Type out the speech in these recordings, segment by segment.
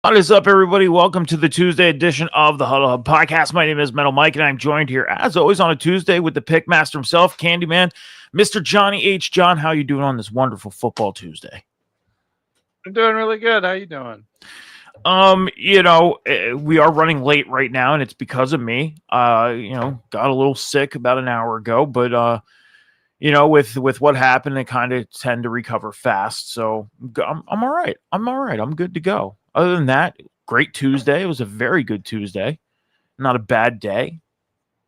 What is up, everybody? Welcome to the Tuesday edition of the Huddle Hub Podcast. My name is Metal Mike, and I'm joined here, as always, on a Tuesday with the Pickmaster himself, Candyman, Mr. Johnny H. John, how you doing on this wonderful football Tuesday? I'm doing really good. How you doing? We are running late right now, and it's because of me. Got a little sick about an hour ago, but with what happened, I kind of tend to recover fast. So I'm all right. I'm good to go. Other than that, great Tuesday. It was a very good Tuesday. Not a bad day.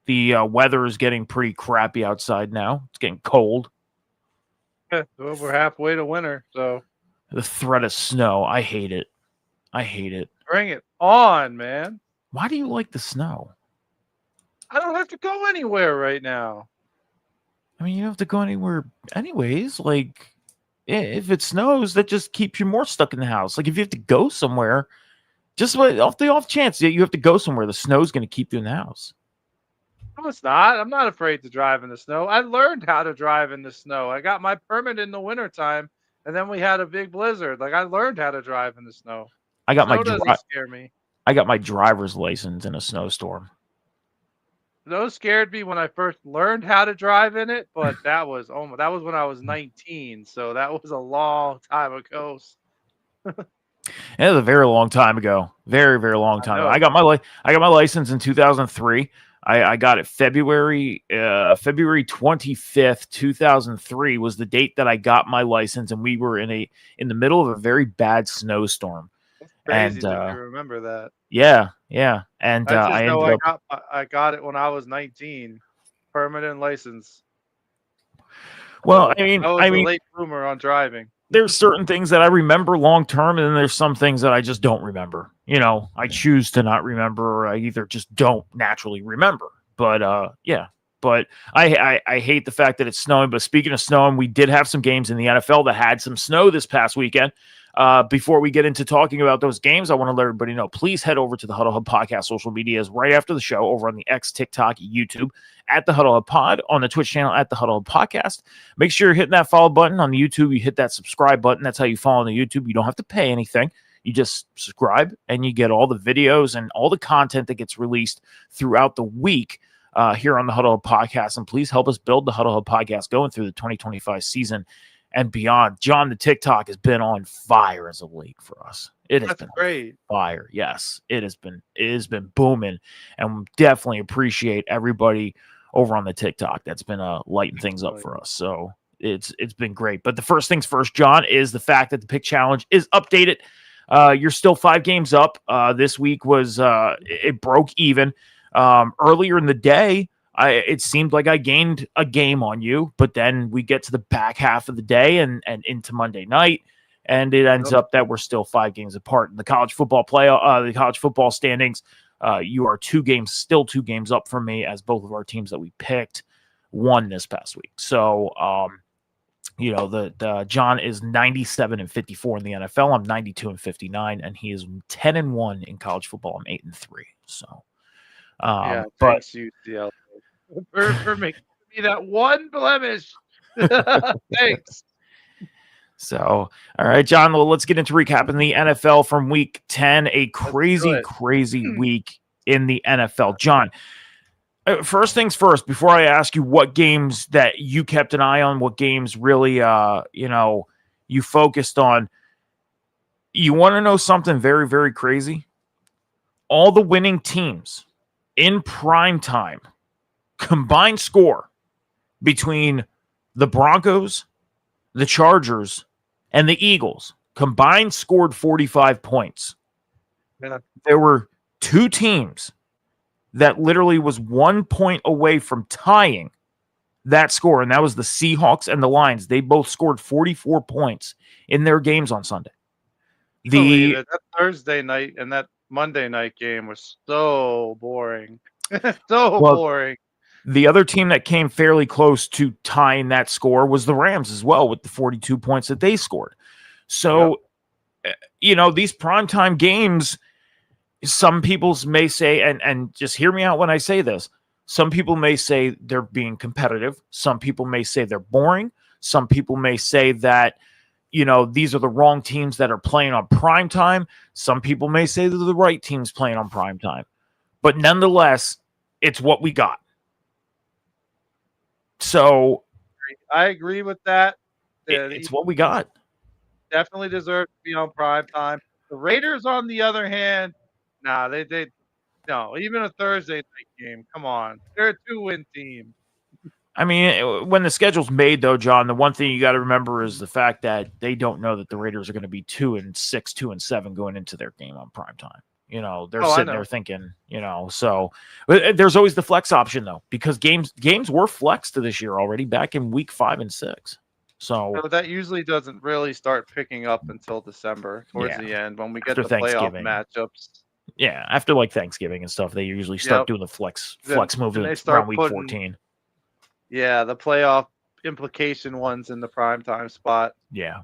The weather is getting pretty crappy outside now. It's getting cold. Well, we're halfway to winter, so The threat of snow. I hate it. bring it on, man. Why do you like the snow? I don't have to go anywhere right now. I mean, you don't have to go anywhere anyways. Like, if it snows, that just keeps you more stuck in the house. Like, if you have to go somewhere, just off the off chance that you have to go somewhere, the snow's going to keep you in the house. No, it's not. I'm not afraid to drive in the snow. I learned how to drive in the snow. I got my permit in the wintertime, and then we had a big blizzard. Like, I learned how to drive in the snow. I got Snow doesn't scare me. I got my driver's license in a snowstorm. Snow scared me when I first learned how to drive in it, but that was when I was 19, so that was a long time ago. It was a very long time ago. Very, very long time ago. I got my license in 2003. I got it February 25th, 2003 was the date that I got my license, and we were in the middle of a very bad snowstorm. That's crazy that you remember that. Yeah. And I got it when I was 19, permanent license. Well, so I was a late bloomer on driving. There's certain things that I remember long term, and then there's some things that I just don't remember. I choose to not remember, or I either just don't naturally remember. But But I hate the fact that it's snowing. But speaking of snowing, we did have some games in the NFL that had some snow this past weekend. Before we get into talking about those games, I want to let everybody know, please head over to the Huddle Hub Podcast social medias right after the show over on the X, TikTok, YouTube at the Huddle Hub Pod, on the Twitch channel at the Huddle Hub Podcast. Make sure you're hitting that follow button on the YouTube. You hit that subscribe button. That's how you follow on the YouTube. You don't have to pay anything. You just subscribe and you get all the videos and all the content that gets released throughout the week here on the Huddle Hub Podcast. And please help us build the Huddle Hub Podcast going through the 2025 season and beyond. John, the TikTok has been on fire as of late for us. That's been great. Fire. Yes, it has been booming, and we definitely appreciate everybody over on the TikTok that's been lighting things up for us. So it's been great. But the first things first, John, is the fact that the pick challenge is updated. You're still 5 games up. This week was it broke even. Earlier in the day, it seemed like I gained a game on you, but then we get to the back half of the day and into Monday night, and it ends up that we're still 5 games apart. In the college football the college football standings, you are 2 games up from me, as both of our teams that we picked won this past week. So, the John is 97-54 in the NFL. I'm 92-59, and he is 10-1 in college football. I'm 8-3. So, thanks you, DL. For making me that one blemish. Thanks. So, all right, John, well, let's get into recapping the NFL from week 10, a crazy week in the NFL. John, first things first, before I ask you what games that you kept an eye on, what games really, you focused on, you want to know something very, very crazy? All the winning teams in prime time combined score between the Broncos, the Chargers, and the Eagles combined scored 45 points. Yeah. There were 2 teams that literally was 1 point away from tying that score, and that was the Seahawks and the Lions. They both scored 44 points in their games on Sunday. That Thursday night and that Monday night game was so boring. Boring. The other team that came fairly close to tying that score was the Rams as well, with the 42 points that they scored. So, these primetime games, some people may say, and just hear me out when I say this, some people may say they're being competitive. Some people may say they're boring. Some people may say that, these are the wrong teams that are playing on prime time. Some people may say they're the right teams playing on prime time. But nonetheless, it's what we got. So I agree with that. it's what we got. Definitely deserve to be on prime time. The Raiders, on the other hand, nah, they no, even a Thursday night game. Come on, they're a 2-win team. I mean, when the schedule's made, though, John, the one thing you got to remember is the fact that they don't know that the Raiders are going to be 2-6, 2-7 going into their game on prime time. They're sitting there thinking, so there's always the flex option, though, because games were flexed this year already back in week 5 and 6. So that usually doesn't really start picking up until December towards the end when we get the playoff matchups. Yeah, after like Thanksgiving and stuff, they usually start doing the flex movement around week 14. Yeah, the playoff implication ones in the primetime spot. Yeah.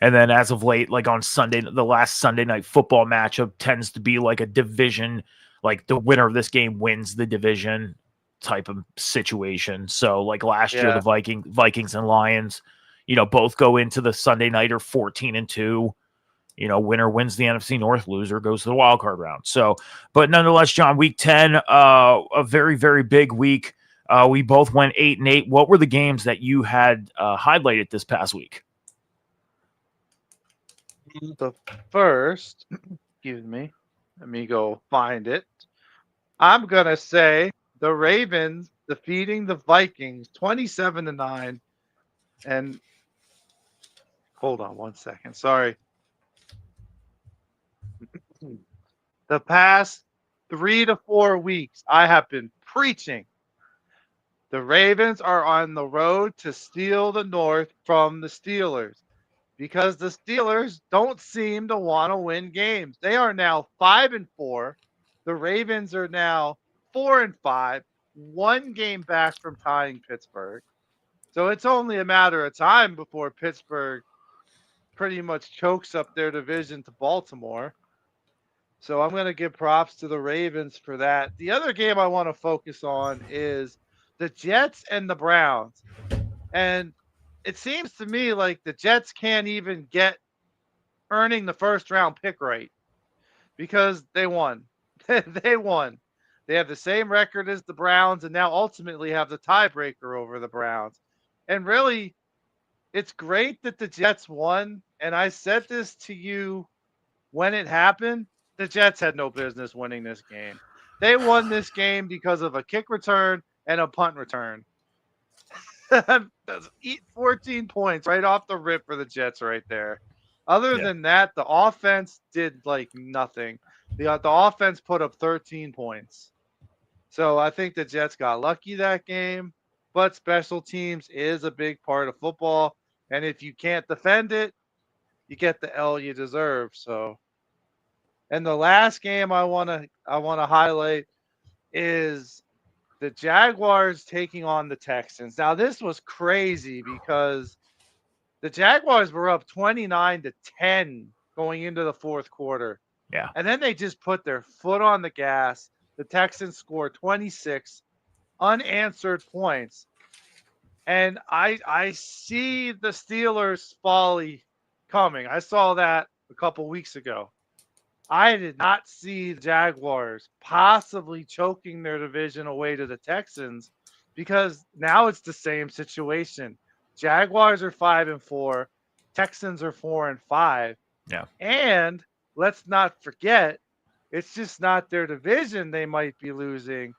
And then as of late, like on Sunday, the last Sunday night football matchup tends to be like a division, like the winner of this game wins the division type of situation. So like last year, the Vikings and Lions, both go into the Sunday nighter 14-2. Winner wins the NFC North, loser goes to the wild card round. So, but nonetheless, John, week 10, a very, very big week. We both went 8-8. What were the games that you had highlighted this past week? The first, excuse me, let me go find it. I'm going to say the Ravens defeating the Vikings 27-9. And hold on one second. Sorry. The past 3 to 4 weeks, I have been preaching. The Ravens are on the road to steal the North from the Steelers because the Steelers don't seem to want to win games. They are now 5-4. The Ravens are now 4-5, 1 game back from tying Pittsburgh. So it's only a matter of time before Pittsburgh pretty much chokes up their division to Baltimore. So I'm going to give props to the Ravens for that. The other game I want to focus on is the Jets and the Browns. And it seems to me like the Jets can't even get earning the first round pick right because they won. They won. They have the same record as the Browns and now ultimately have the tiebreaker over the Browns. And really, it's great that the Jets won. And I said this to you when it happened. The Jets had no business winning this game. They won this game because of a kick return and a punt return. 14 points right off the rip for the Jets right there. Other than that, the offense did like nothing. The offense put up 13 points. So I think the Jets got lucky that game, but special teams is a big part of football. And if you can't defend it, you get the L you deserve. So, and the last game I want to highlight is the Jaguars taking on the Texans. Now, this was crazy because the Jaguars were up 29-10 going into the fourth quarter. Yeah. And then they just put their foot on the gas. The Texans scored 26 unanswered points. And I see the Steelers' folly coming. I saw that a couple weeks ago. I did not see the Jaguars possibly choking their division away to the Texans because now it's the same situation. Jaguars are 5-4, Texans are 4-5. Yeah. And let's not forget, it's just not their division they might be losing.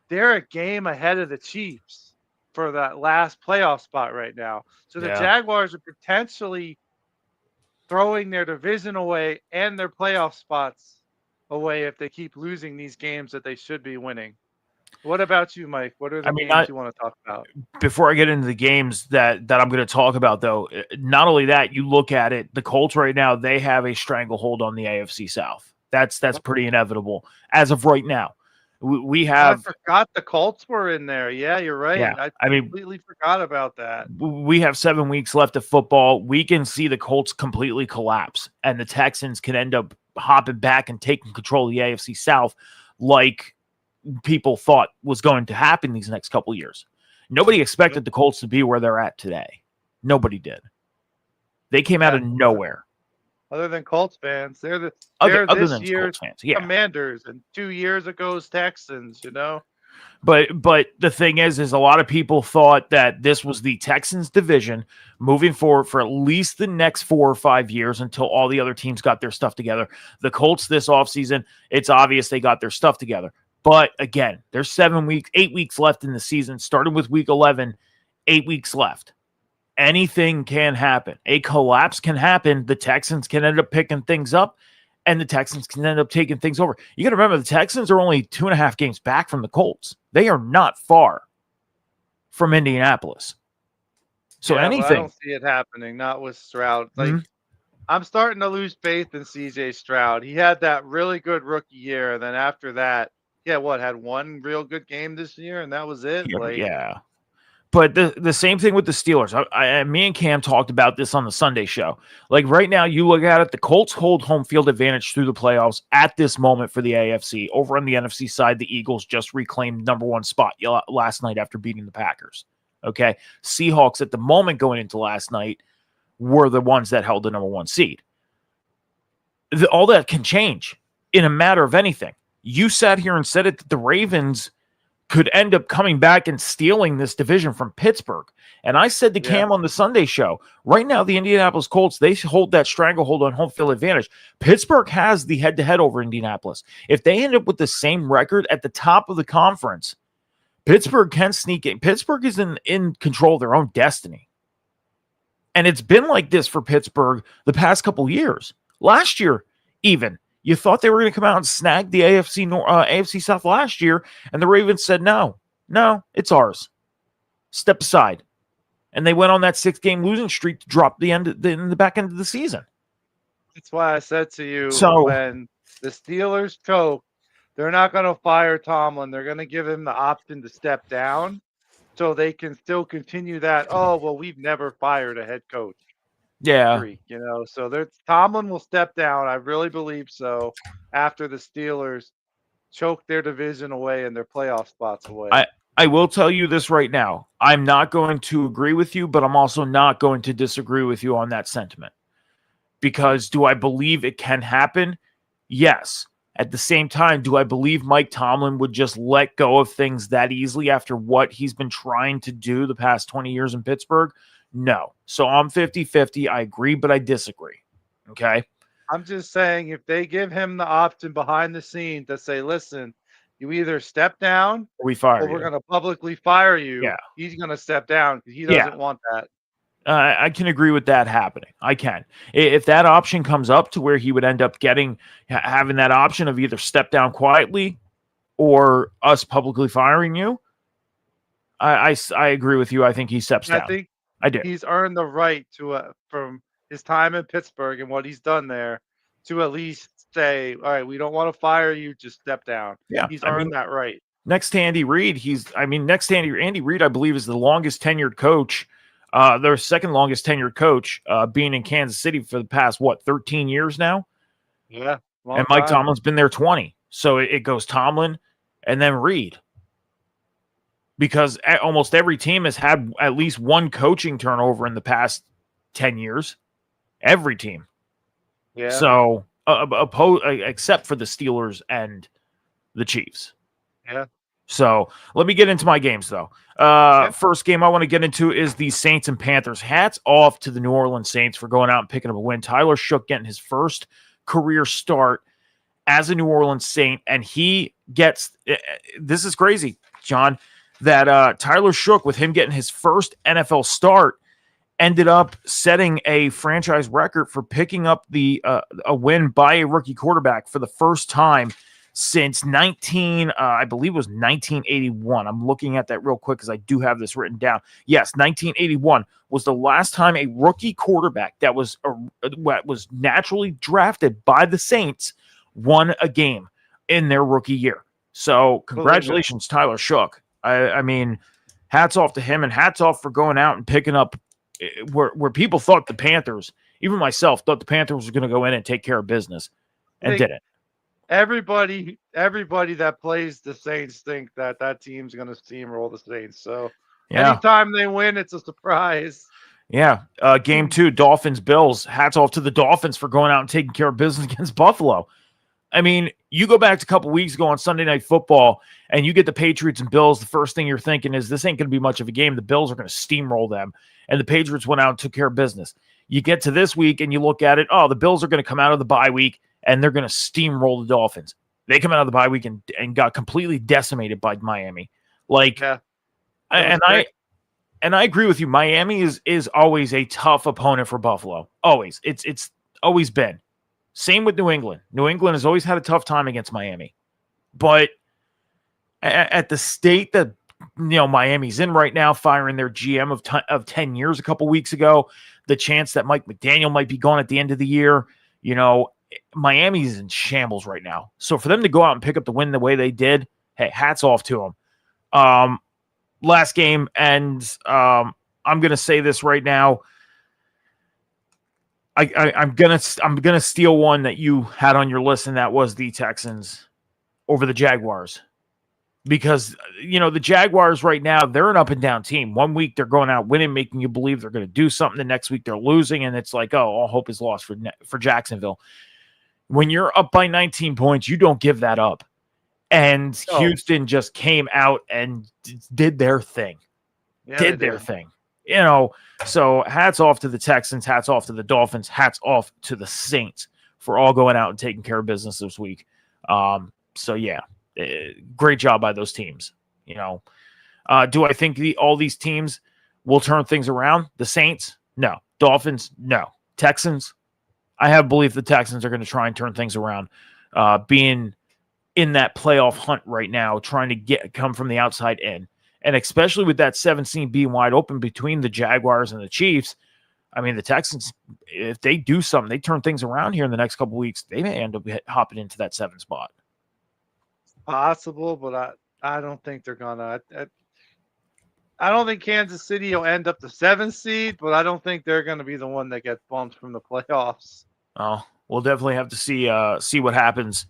They're a game ahead of the Chiefs for that last playoff spot right now. So the Jaguars are potentially throwing their division away and their playoff spots away if they keep losing these games that they should be winning. What about you, Mike? What are the games you want to talk about? Before I get into the games that I'm going to talk about, though, not only that, you look at it, the Colts right now, they have a stranglehold on the AFC South. That's pretty inevitable as of right now. We have. I forgot the Colts were in there. Yeah, you're right. Yeah, I completely forgot about that. We have 7 weeks left of football. We can see the Colts completely collapse, and the Texans can end up hopping back and taking control of the AFC South like people thought was going to happen these next couple of years. Nobody expected the Colts to be where they're at today. Nobody did. They came out Yeah. of nowhere. Other than Colts fans, they're Other this than year's Colts fans, yeah. Commanders and 2 years ago's Texans. But the thing is a lot of people thought that this was the Texans division moving forward for at least the next 4 or 5 years until all the other teams got their stuff together. The Colts this offseason, it's obvious they got their stuff together. But again, there's 8 weeks left in the season, starting with week 11, 8 weeks left. Anything can happen. A collapse can happen. The Texans can end up picking things up, and the Texans can end up taking things over. You got to remember, the Texans are only 2.5 games back from the Colts. They are not far from Indianapolis. So Yeah, anything. but I don't see it happening. Not with Stroud. I'm starting to lose faith in CJ Stroud. He had that really good rookie year, and then after that, had one real good game this year, and that was it. Yeah. But the same thing with the Steelers. Me and Cam talked about this on the Sunday show. Like right now, you look at it, the Colts hold home field advantage through the playoffs at this moment for the AFC. Over on the NFC side, the Eagles just reclaimed number 1 spot last night after beating the Packers. Okay. Seahawks at the moment going into last night were the ones that held the number 1 seed. All that can change in a matter of anything. You sat here and said it that the Ravens could end up coming back and stealing this division from Pittsburgh. And I said to Cam on the Sunday show, right now, the Indianapolis Colts, they hold that stranglehold on home field advantage. Pittsburgh has the head-to-head over Indianapolis. If they end up with the same record at the top of the conference, Pittsburgh can sneak in. Pittsburgh is in control of their own destiny. And it's been like this for Pittsburgh the past couple years. Last year, even. You thought they were going to come out and snag the AFC South last year, and the Ravens said, no, it's ours. Step aside. And they went on that 6-game losing streak to drop in the back end of the season. That's why I said to you, So, when the Steelers choke, they're not going to fire Tomlin. They're going to give him the option to step down so they can still continue that, we've never fired a head coach. Streak, so Tomlin will step down. I really believe so. After the Steelers choke their division away and their playoff spots away. I will tell you this right now. I'm not going to agree with you, but I'm also not going to disagree with you on that sentiment. Because do I believe it can happen? Yes. At the same time, do I believe Mike Tomlin would just let go of things that easily after what he's been trying to do the past 20 years in Pittsburgh? No. So I'm 50-50. I agree, but I disagree. Okay? I'm just saying if they give him the option behind the scenes to say, listen, you either step down or we fire or we're going to publicly fire you, yeah. He's going to step down because he doesn't want that. I can agree with that happening. I can. If that option comes up to where he would end up having that option of either step down quietly or us publicly firing you, I agree with you. I think he steps down. I do. He's earned the right to, from his time in Pittsburgh and what he's done there, to at least say, all right, we don't want to fire you, just step down. Yeah, he's earned that right. Next to Andy Reid, Andy Reid, I believe, is the longest tenured coach, their second longest tenured coach, being in Kansas City for the past, 13 years now? Yeah. And Mike Tomlin's been there 20. So it goes Tomlin and then Reid. Because almost every team has had at least one coaching turnover in the past 10 years. Every team. Yeah. So, except for the Steelers and the Chiefs. Yeah. So, let me get into my games, though. First game I want to get into is the Saints and Panthers. Hats off to the New Orleans Saints for going out and picking up a win. Tyler Shough getting his first career start as a New Orleans Saint, and he gets – this is crazy, John – that Tyler Shough, with him getting his first NFL start, ended up setting a franchise record for picking up a win by a rookie quarterback for the first time since I believe it was 1981. I'm looking at that real quick because I do have this written down. Yes, 1981 was the last time a rookie quarterback that was naturally drafted by the Saints won a game in their rookie year. So congratulations, Tyler Shough. I mean, hats off to him, and hats off for going out and picking up where people thought the Panthers, even myself, thought the Panthers were going to go in and take care of business and didn't. Everybody that plays the Saints think that team's going to steamroll the Saints. So anytime they win, it's a surprise. Yeah. Game 2, Dolphins, Bills. Hats off to the Dolphins for going out and taking care of business against Buffalo. I mean, you go back to a couple weeks ago on Sunday Night Football and you get the Patriots and Bills. The first thing you're thinking is this ain't going to be much of a game. The Bills are going to steamroll them. And the Patriots went out and took care of business. You get to this week and you look at it. Oh, the Bills are going to come out of the bye week and they're going to steamroll the Dolphins. They come out of the bye week and got completely decimated by Miami. Like, Yeah. and I agree with you. Miami is always a tough opponent for Buffalo. Always. It's always been. Same with New England. New England has always had a tough time against Miami. But at the state that Miami's in right now, firing their GM of 10 years a couple weeks ago, the chance that Mike McDaniel might be gone at the end of the year, Miami's in shambles right now. So for them to go out and pick up the win the way they did, hey, hats off to them. Last game, and I'm going to say this right now. I'm gonna steal one that you had on your list, and that was the Texans over the Jaguars. Because the Jaguars right now, they're an up and down team. One week they're going out winning, making you believe they're going to do something. The next week they're losing, and it's like, oh, all hope is lost for Jacksonville. When you're up by 19 points, you don't give that up. And Houston just came out and did their thing. Yeah, their thing. So hats off to the Texans, hats off to the Dolphins, hats off to the Saints for all going out and taking care of business this week. So yeah, great job by those teams. Do I think all these teams will turn things around? The Saints? No. Dolphins? No. Texans? I have belief the Texans are going to try and turn things around. Being in that playoff hunt right now, trying to come from the outside in. And especially with that 7 seed being wide open between the Jaguars and the Chiefs, I mean, the Texans, if they do something, they turn things around here in the next couple of weeks, they may end up hopping into that 7 spot. Possible, but I don't think they're gonna. I don't think Kansas City will end up the 7th seed, but I don't think they're gonna be the one that gets bumped from the playoffs. Oh, we'll definitely have to see what happens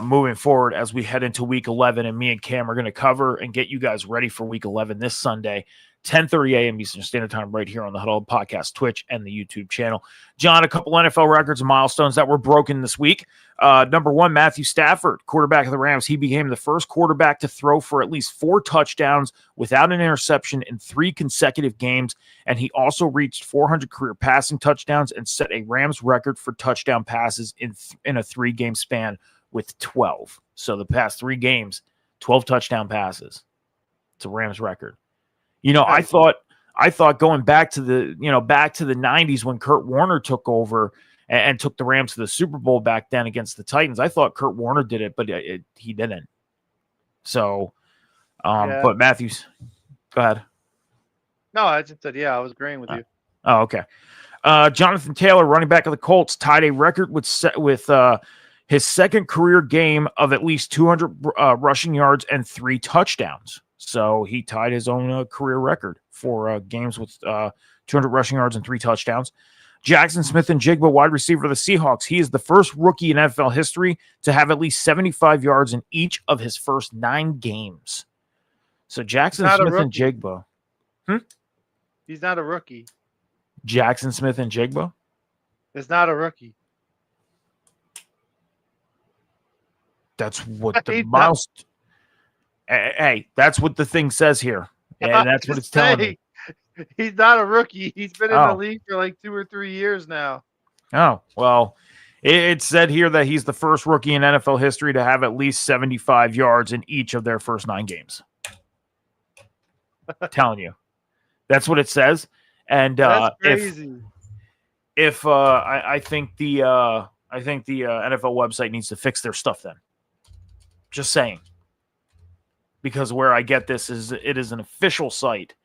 moving forward as we head into week 11, and me and Cam are going to cover and get you guys ready for week 11 this Sunday, 10:30 a.m. Eastern Standard Time, right here on the Huddle Podcast, Twitch, and the YouTube channel. John, a couple NFL records and milestones that were broken this week. Number 1, Matthew Stafford, quarterback of the Rams. He became the first quarterback to throw for at least 4 touchdowns without an interception in 3 consecutive games, and he also reached 400 career passing touchdowns and set a Rams record for touchdown passes in a 3-game span with 12. So the past 3 games, 12 touchdown passes. It's a Rams record. I thought going back to the 90s when Kurt Warner took over and took the Rams to the Super Bowl back then against the Titans, I thought Kurt Warner did it, but he didn't. So, but Matthews, go ahead. No, I just said, I was agreeing with you. Oh, okay. Jonathan Taylor, running back of the Colts, tied a record with his second career game of at least 200 rushing yards and 3 touchdowns. So he tied his own career record for games with 200 rushing yards and 3 touchdowns. Jackson Smith-Njigba, wide receiver of the Seahawks. He is the first rookie in NFL history to have at least 75 yards in each of his first 9 games. So Jackson Smith-Njigba. He's not a rookie. Jackson Smith-Njigba? Is not a rookie. That's what the mouse. Hey, that's what the thing says here, and that's what it's telling me. He's not a rookie. He's been in the league for like 2 or 3 years now. Oh, well, it said here that he's the first rookie in NFL history to have at least 75 yards in each of their first 9 games. Telling you, that's what it says. And that's crazy. I think the NFL website needs to fix their stuff then. Just saying. Because where I get this is it is an official site,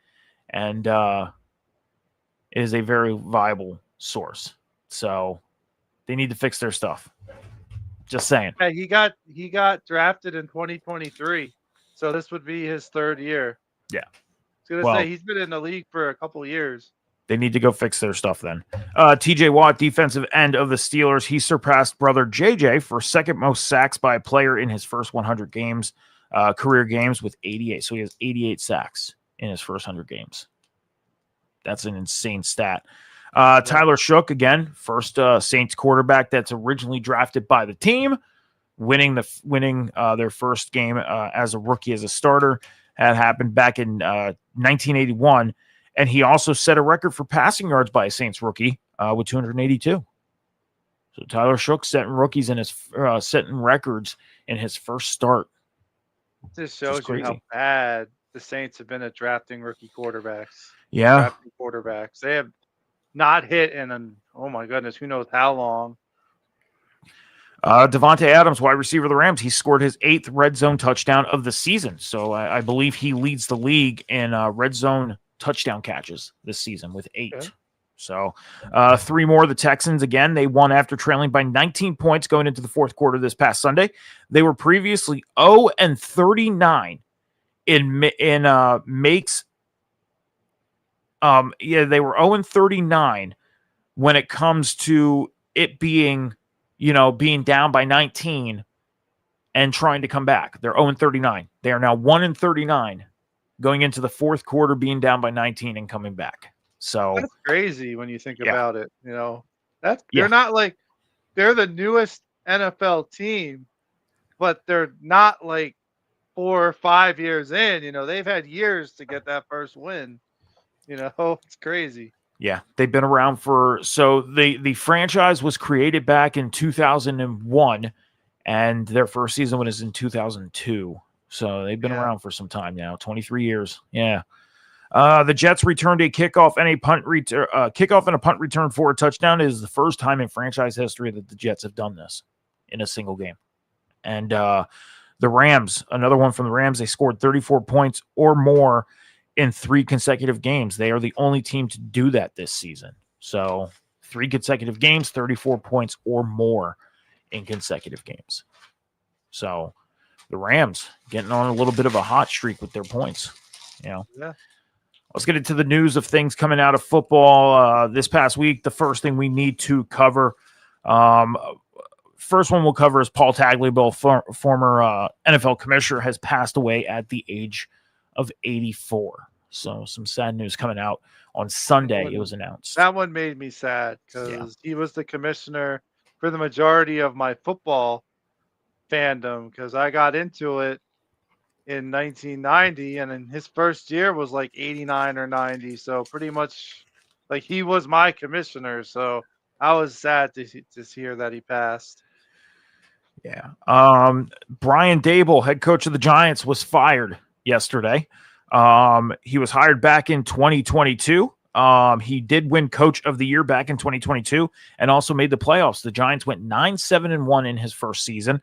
and it is a very viable source. So they need to fix their stuff. Just saying. Yeah, he got drafted in 2023, so this would be his 3rd year. Yeah, I was gonna say he's been in the league for a couple of years. They need to go fix their stuff then. TJ Watt, defensive end of the Steelers, he surpassed brother JJ for second most sacks by a player in his first 100 games. Career games with 88. So he has 88 sacks in his first 100 games. That's an insane stat. Tyler Shook, again, first Saints quarterback that's originally drafted by the team, winning their first game as a rookie, as a starter. That happened back in 1981. And he also set a record for passing yards by a Saints rookie with 282. So Tyler Shook setting records in his first start. This shows you how bad the Saints have been at drafting rookie quarterbacks. Yeah. Drafting quarterbacks. They have not hit in oh my goodness, who knows how long. Devontae Adams, wide receiver of the Rams, he scored his 8th red zone touchdown of the season. So I believe he leads the league in red zone touchdown catches this season with 8. Okay. So 3 more. The Texans, again, they won after trailing by 19 points going into the fourth quarter this past Sunday. They were previously 0-39 in makes. They were 0-39 when it comes to it being, being down by 19 and trying to come back. They're 0-39. They are now 1-39 going into the fourth quarter, being down by 19 and coming back. So that's crazy when you think about it. They're not like they're the newest NFL team, but they're not like 4 or 5 years in. They've had years to get that first win. It's crazy. Yeah, they've been around so the franchise was created back in 2001, and their first season was in 2002. So they've been around for some time now, 23 years. Yeah. The Jets returned a kickoff and a punt return for a touchdown. It is the first time in franchise history that the Jets have done this in a single game. And the Rams, another one from the Rams, they scored 34 points or more in 3 consecutive games. They are the only team to do that this season. So 3 consecutive games, 34 points or more in consecutive games. So the Rams getting on a little bit of a hot streak with their points. Yeah. Let's get into the news of things coming out of football this past week. The first thing we need to cover, first one we'll cover is Paul Tagliabue, former NFL commissioner, has passed away at the age of 84. So some sad news coming out on Sunday. It was announced. That one made me sad because he was the commissioner for the majority of my football fandom, because I got into it in 1990, and in his first year was like 89 or 90. So pretty much like he was my commissioner. So I was sad to hear that he passed. Yeah. Brian Daboll, head coach of the Giants, was fired yesterday. He was hired back in 2022. He did win coach of the year back in 2022 and also made the playoffs. The Giants went 9-7-1 in his first season.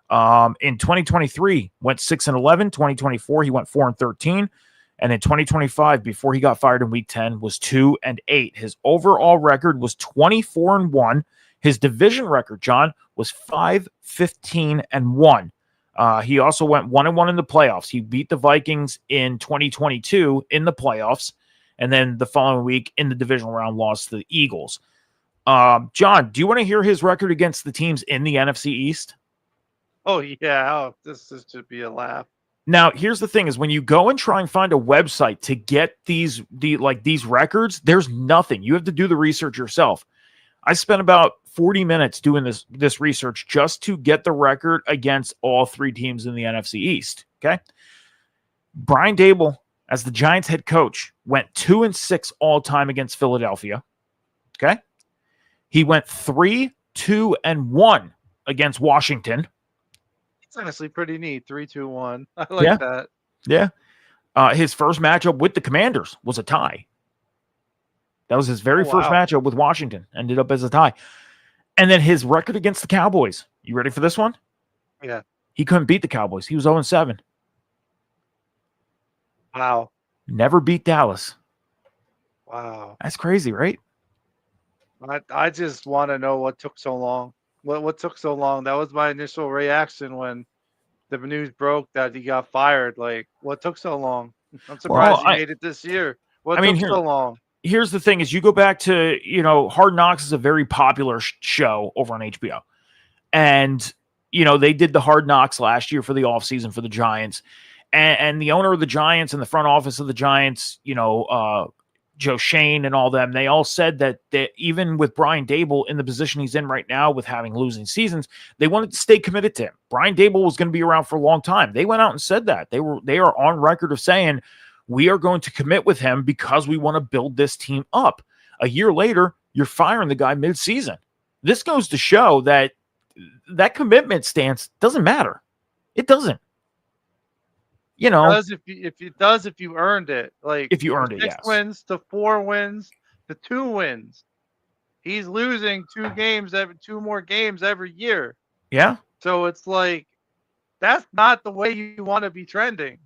In 2023, went 6-11. 2024, he went 4-13. And in 2025, before he got fired in week 10, was 2-8. His overall record was 24-1. His division record, John, was 5-15-1. He also went 1-1 in the playoffs. He beat the Vikings in 2022 in the playoffs. And then the following week in the divisional round, lost to the Eagles. John, do you want to hear his record against the teams in the NFC East? Oh, yeah. This should be a laugh. Now, here's the thing is when you go and try and find a website to get these records, there's nothing. You have to do the research yourself. I spent about 40 minutes doing this research just to get the record against all 3 teams in the NFC East. Okay. Brian Daboll, as the Giants head coach, went 2-6 all time against Philadelphia. Okay. He went 3-2-1 against Washington. It's honestly pretty neat. 3-2-1. I like that. Yeah. His first matchup with the Commanders was a tie. That was his very first matchup with Washington. Ended up as a tie. And then his record against the Cowboys. You ready for this one? Yeah. He couldn't beat the Cowboys. He was 0-7. Wow. Never beat Dallas. Wow. That's crazy, right? I just want to know what took so long. What took so long? That was my initial reaction when the news broke that he got fired. Like, what took so long? I'm surprised he made it this year. What took so long? Here's the thing is you go back to, Hard Knocks is a very popular show over on HBO. And, they did the Hard Knocks last year for the offseason for the Giants. And the owner of the Giants and the front office of the Giants, Joe Shane and all them, they all said that even with Brian Dable in the position he's in right now with having losing seasons, they wanted to stay committed to him. Brian Dable was going to be around for a long time. They went out and said that. They are on record of saying, we are going to commit with him because we want to build this team up. A year later, you're firing the guy mid-season. This goes to show that commitment stance doesn't matter. It doesn't. You know, it does if you earned it. Like if you earned it, 6 yes. wins to 4 wins to 2 wins. He's losing 2 more games every year. Yeah. So it's like that's not the way you want to be trending.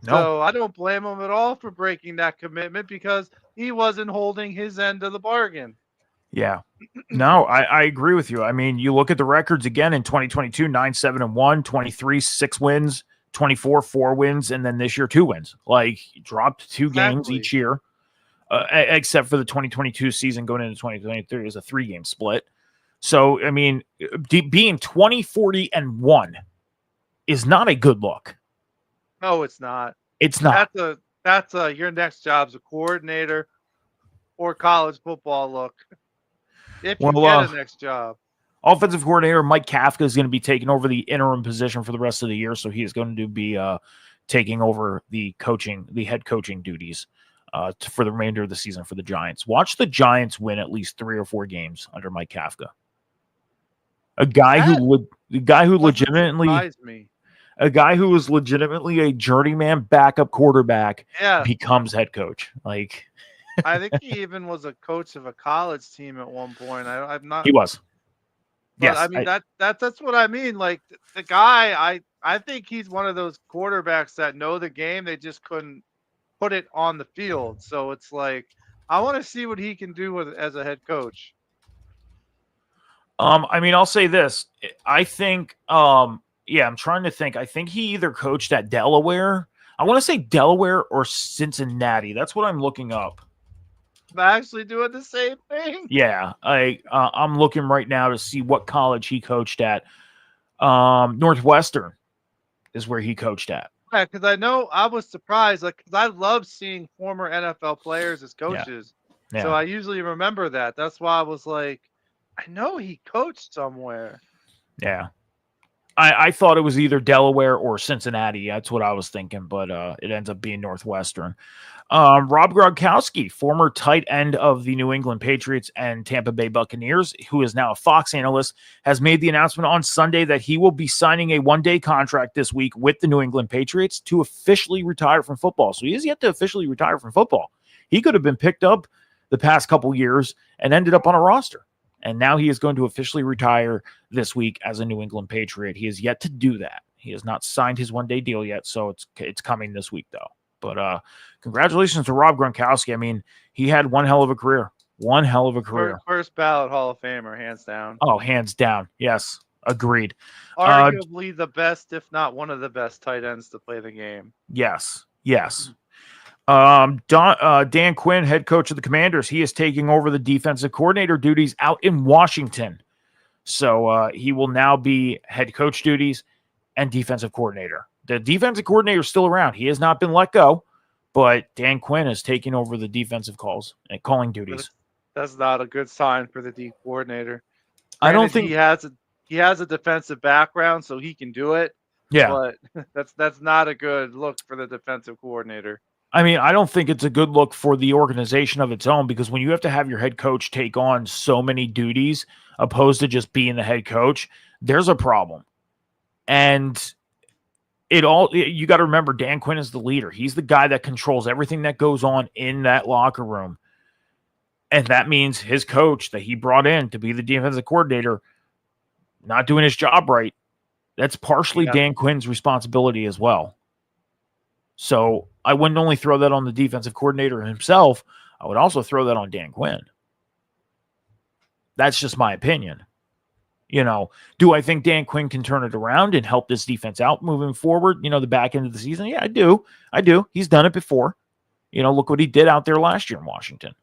No. So I don't blame him at all for breaking that commitment because he wasn't holding his end of the bargain. Yeah. No, I agree with you. I mean, you look at the records again in 2022, 9-7-1, 23, 6 wins, 24, 4 wins, and then this year, 2 wins. Like, dropped 2 games each year, except for the 2022 season going into 2023 is a 3-game split. So, I mean, being 20, 40, and 1 is not a good look. No, it's not. It's not. That's your next job's a coordinator or college football look. If you get a next job. Offensive coordinator Mike Kafka is going to be taking over the interim position for the rest of the year, so he is going to be taking over the head coaching duties for the remainder of the season for the Giants. Watch the Giants win at least 3 or 4 games under Mike Kafka. A guy who was legitimately a journeyman backup quarterback becomes head coach. Like, I think he even was a coach of a college team at one point. I'm not. He was. Yes, I mean that's what I mean. Like the guy, I think he's one of those quarterbacks that know the game. They just couldn't put it on the field. So it's like I want to see what he can do as a head coach. I mean, I'll say this. I think, I'm trying to think. I think he either coached at Delaware. I want to say Delaware or Cincinnati. That's what I'm looking up. I'm actually doing the same thing. Yeah, I'm looking right now to see what college he coached at. Northwestern is where he coached at. Yeah, because I know I was surprised. Like, because I love seeing former NFL players as coaches. Yeah. So I usually remember that. That's why I was like, I know he coached somewhere. Yeah. I thought it was either Delaware or Cincinnati. That's what I was thinking, but it ends up being Northwestern. Rob Gronkowski, former tight end of the New England Patriots and Tampa Bay Buccaneers, who is now a Fox analyst, has made the announcement on Sunday that he will be signing a 1-day contract this week with the New England Patriots to officially retire from football. So he is yet to officially retire from football. He could have been picked up the past couple years and ended up on a roster. And now he is going to officially retire this week as a New England Patriot. He has yet to do that. He has not signed his 1-day deal yet, so it's coming this week, though. But congratulations to Rob Gronkowski. I mean, he had one hell of a career. One hell of a career. First ballot Hall of Famer, hands down. Oh, hands down. Yes, agreed. Arguably the best, if not one of the best tight ends to play the game. Yes. Dan Quinn, head coach of the Commanders, he is taking over the defensive coordinator duties out in Washington. So he will now be head coach duties and defensive coordinator. The defensive coordinator is still around. He has not been let go, but Dan Quinn is taking over the defensive calls and calling duties. That's not a good sign for the D coordinator. I don't think he has a defensive background, so he can do it. Yeah, but that's not a good look for the defensive coordinator. I mean, I don't think it's a good look for the organization of its own, because when you have to have your head coach take on so many duties opposed to just being the head coach, there's a problem. And you got to remember, Dan Quinn is the leader. He's the guy that controls everything that goes on in that locker room. And that means his coach that he brought in to be the defensive coordinator not doing his job right. That's partially Dan Quinn's responsibility as well. So I wouldn't only throw that on the defensive coordinator himself, I would also throw that on Dan Quinn. That's just my opinion. You know, do I think Dan Quinn can turn it around and help this defense out moving forward, the back end of the season? Yeah, I do. He's done it before. Look what he did out there last year in Washington.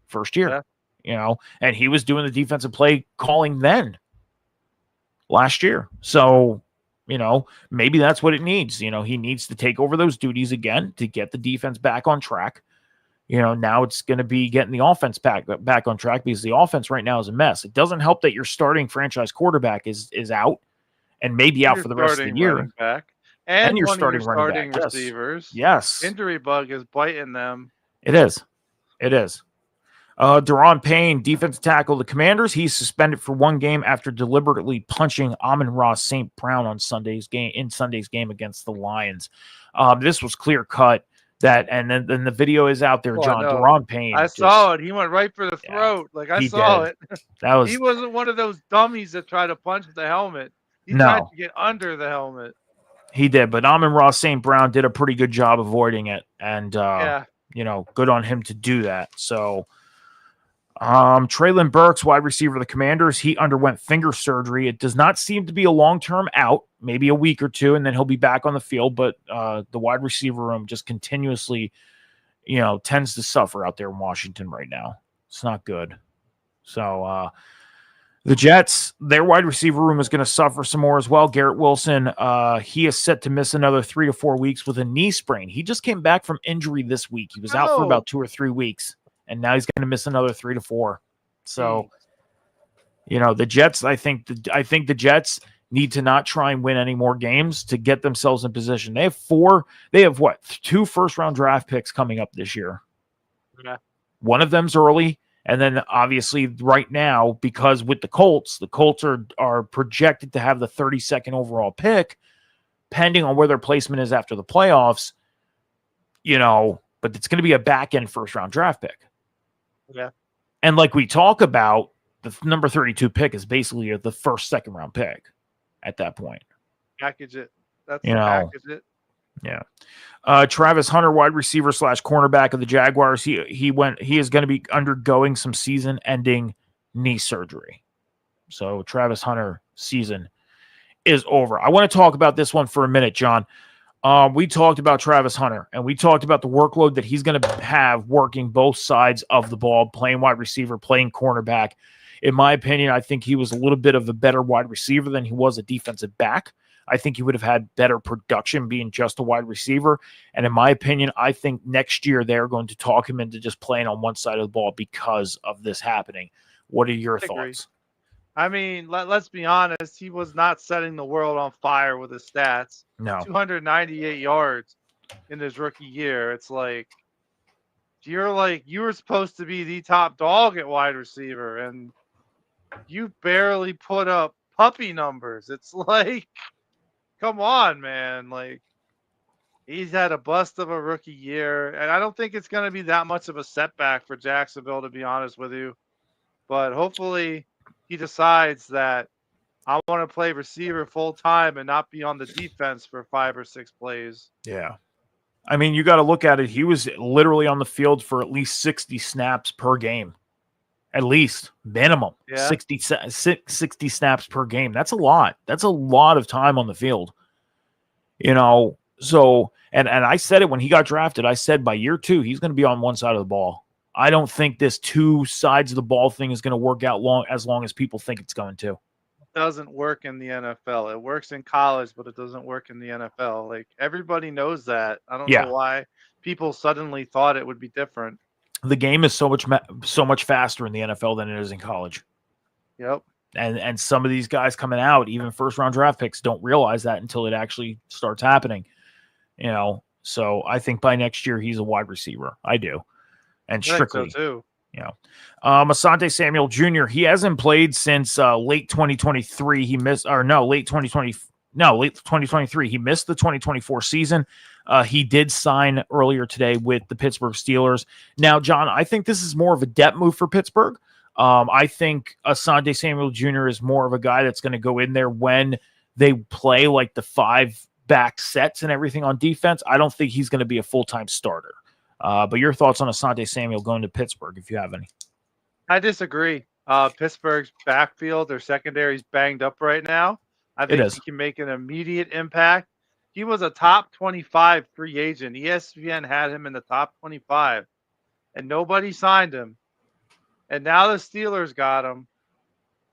First year, and he was doing the defensive play calling then last year. So, maybe that's what it needs. He needs to take over those duties again to get the defense back on track Now it's going to be getting the offense back on track, because the offense right now is a mess. It doesn't help that your starting franchise quarterback is out and maybe out Your for the rest of the starting year, running back and and your one of your starting running back. starting Yes, receivers. yes, Injury bug is biting them. it is. It is. Deron Payne, defensive tackle of the Commanders, he's suspended for 1 game after deliberately punching Amon-Ra St. Brown on Sunday's game against the Lions. This was clear cut. And then the video is out there, Oh, I John. know. Deron Payne. I saw it. He went right for the Yeah, throat. Like, I he saw did. it. That was He wasn't one of those dummies that try to punch the helmet. He tried no, to get under the helmet. he did. But Amon-Ra St. Brown did a pretty good job avoiding it, and Yeah. good on him to do that. So. Traylon Burks, wide receiver of the Commanders, he underwent finger surgery. It does not seem to be a long-term out, maybe a week or two, and then he'll be back on the field. But the wide receiver room just continuously, tends to suffer out there in Washington right now. It's not good. So the Jets, their wide receiver room is going to suffer some more as well. Garrett Wilson, he is set to miss another 3 to 4 weeks with a knee sprain. He just came back from injury this week. He was out for about 2 or 3 weeks. And now he's going to miss another 3 to 4. So, the Jets, I think the Jets need to not try and win any more games to get themselves in position. They have 2 first-round draft picks coming up this year. Yeah. One of them's early, and then obviously right now, because with the Colts are projected to have the 32nd overall pick, pending on where their placement is after the playoffs, but it's going to be a back-end first-round draft pick. Yeah. And like we talk about, the number 32 pick is basically the first, second round pick at that point. Package it. Package it. Yeah. Travis Hunter, wide receiver / cornerback of the Jaguars. He is going to be undergoing some season-ending knee surgery. So Travis Hunter season is over. I want to talk about this one for a minute, John. We talked about Travis Hunter, and we talked about the workload that he's going to have working both sides of the ball, playing wide receiver, playing cornerback. In my opinion, I think he was a little bit of a better wide receiver than he was a defensive back. I think he would have had better production being just a wide receiver. And in my opinion, I think next year they're going to talk him into just playing on one side of the ball because of this happening. What are your thoughts? I mean, let's be honest. He was not setting the world on fire with his stats. No. 298 yards in his rookie year. It's like you were supposed to be the top dog at wide receiver, and you barely put up puppy numbers. It's like, come on, man. Like, he's had a bust of a rookie year, and I don't think it's going to be that much of a setback for Jacksonville, to be honest with you. But hopefully he decides that I want to play receiver full time and not be on the defense for 5 or 6 plays. Yeah. I mean, you got to look at it. He was literally on the field for at least 60 snaps per game. At least minimum 60 snaps per game. That's a lot. That's a lot of time on the field. So, and I said it when he got drafted. I said by year 2, he's going to be on one side of the ball. I don't think this 2 sides of the ball thing is going to work out as long as people think it's going to. It doesn't work in the NFL. It works in college, but it doesn't work in the NFL. Like, everybody knows that. I don't know why people suddenly thought it would be different. The game is so much faster in the NFL than it is in college. Yep. And some of these guys coming out, even first round draft picks, don't realize that until it actually starts happening. So I think by next year he's a wide receiver. I do. And strictly, so too. Asante Samuel Jr., he hasn't played since late 2023. Late 2023. He missed the 2024 season. He did sign earlier today with the Pittsburgh Steelers. Now, John, I think this is more of a depth move for Pittsburgh. I think Asante Samuel Jr. is more of a guy that's going to go in there when they play like the 5-back sets and everything on defense. I don't think he's going to be a full-time starter. But your thoughts on Asante Samuel going to Pittsburgh, if you have any? I disagree. Pittsburgh's backfield, their secondary is banged up right now. I think he can make an immediate impact. He was a top 25 free agent. ESPN had him in the top 25, and nobody signed him. And now the Steelers got him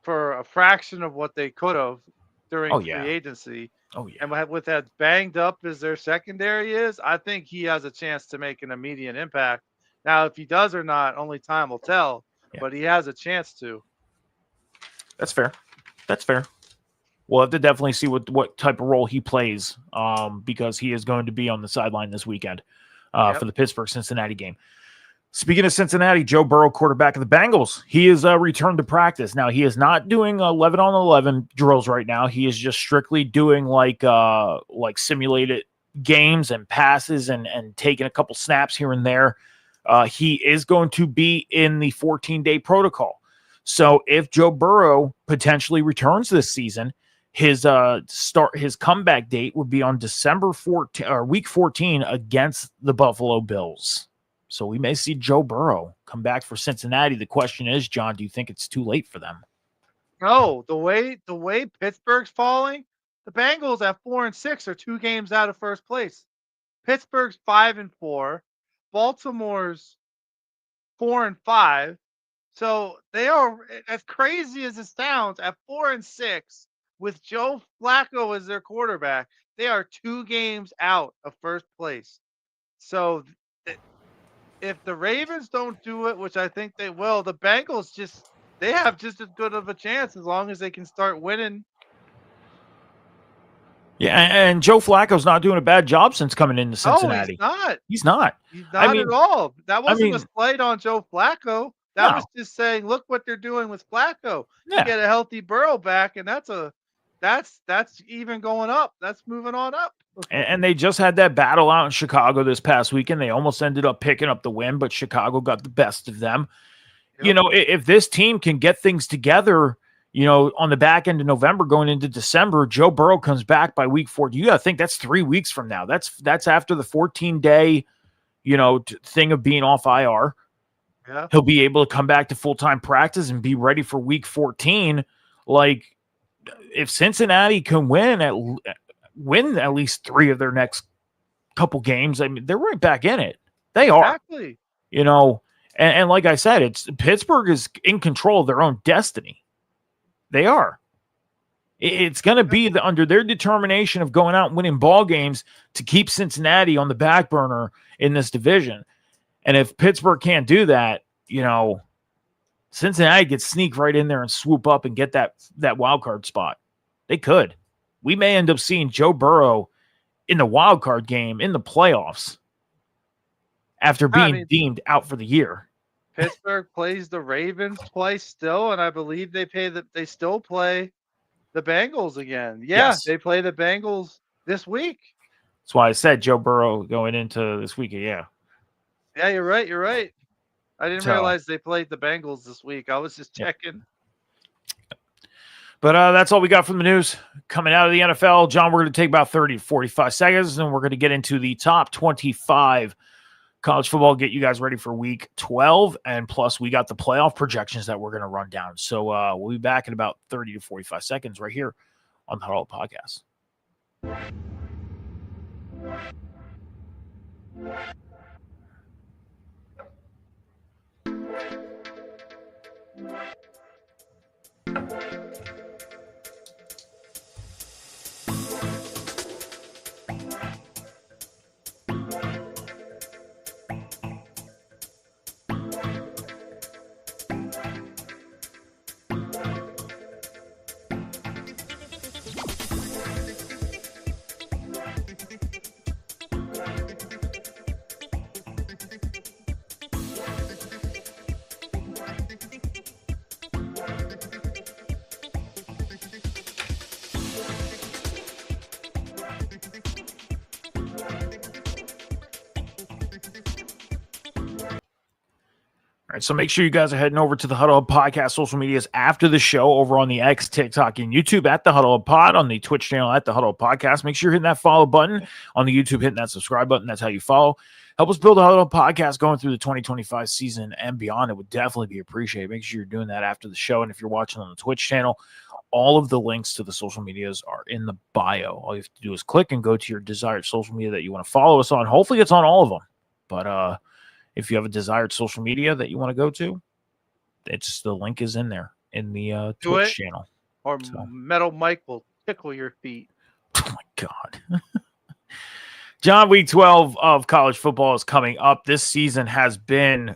for a fraction of what they could have during free agency. Oh, yeah. And with that banged up as their secondary is, I think he has a chance to make an immediate impact. Now, if he does or not, only time will tell. Yeah. But he has a chance to. That's fair. That's fair. We'll have to definitely see what type of role he plays, because he is going to be on the sideline this weekend for the Pittsburgh-Cincinnati game. Speaking of Cincinnati, Joe Burrow, quarterback of the Bengals, he is returned to practice. Now, he is not doing 11-on-11 drills right now. He is just strictly doing like simulated games and passes and taking a couple snaps here and there. He is going to be in the 14-day protocol. So if Joe Burrow potentially returns this season, his comeback date would be on December 14 or week 14 against the Buffalo Bills. So we may see Joe Burrow come back for Cincinnati. The question is, John, do you think it's too late for them? No, the way Pittsburgh's falling, the Bengals at 4-6 are 2 games out of first place. Pittsburgh's 5-4, Baltimore's 4-5. So they are, as crazy as it sounds, at 4-6 with Joe Flacco as their quarterback. They are 2 games out of first place. So if the Ravens don't do it, which I think they will, the Bengals they have just as good of a chance as long as they can start winning. Yeah, and Joe Flacco's not doing a bad job since coming into Cincinnati. No, he's not. He's not. He's not at all. That wasn't a slight on Joe Flacco. That was just saying, look what they're doing with Flacco. You get a healthy Burrow back, and that's even going up. That's moving on up. And they just had that battle out in Chicago this past weekend. They almost ended up picking up the win, but Chicago got the best of them. Yep. You know, if this team can get things together, you know, on the back end of November going into December, Joe Burrow comes back by week 4. You got to think that's 3 weeks from now. That's after the 14-day, you know, thing of being off IR. Yeah. He'll be able to come back to full-time practice and be ready for week 14. Like, if Cincinnati can win at least 3 of their next couple games, I mean, they're right back in it. They are. Exactly. You know, and like I said, it's Pittsburgh is in control of their own destiny. They are. It's going to be under their determination of going out and winning ball games to keep Cincinnati on the back burner in this division. And if Pittsburgh can't do that, you know, Cincinnati could sneak right in there and swoop up and get that wild card spot. They could. We may end up seeing Joe Burrow in the wild card game in the playoffs after being deemed out for the year. Pittsburgh plays the Ravens twice still, and I believe they still play the Bengals again. Yeah, yes. They play the Bengals this week. That's why I said Joe Burrow going into this week. Yeah. Yeah, you're right. I didn't realize they played the Bengals this week. I was just checking. But that's all we got from the news coming out of the NFL. John, we're going to take about 30 to 45 seconds, and we're going to get into the top 25 college football, get you guys ready for week 12. And plus, we got the playoff projections that we're going to run down. So we'll be back in about 30 to 45 seconds right here on the Huddle Up Podcast. All right, so make sure you guys are heading over to the Huddle Up Podcast social medias after the show over on the X, TikTok, and YouTube at the Huddle Up Pod, on the Twitch channel at the Huddle Up Podcast. Make sure you're hitting that follow button on the YouTube, hitting that subscribe button. That's how you follow. Help us build a Huddle Up Podcast going through the 2025 season and beyond. It would definitely be appreciated. Make sure you're doing that after the show. And if you're watching on the Twitch channel, all of the links to the social medias are in the bio. All you have to do is click and go to your desired social media that you want to follow us on. Hopefully it's on all of them. But if you have a desired social media that you want to go to, the link is in there in the Twitch channel. Or Metal Mike will tickle your feet. Oh my God. John, week 12 of college football is coming up. This season has been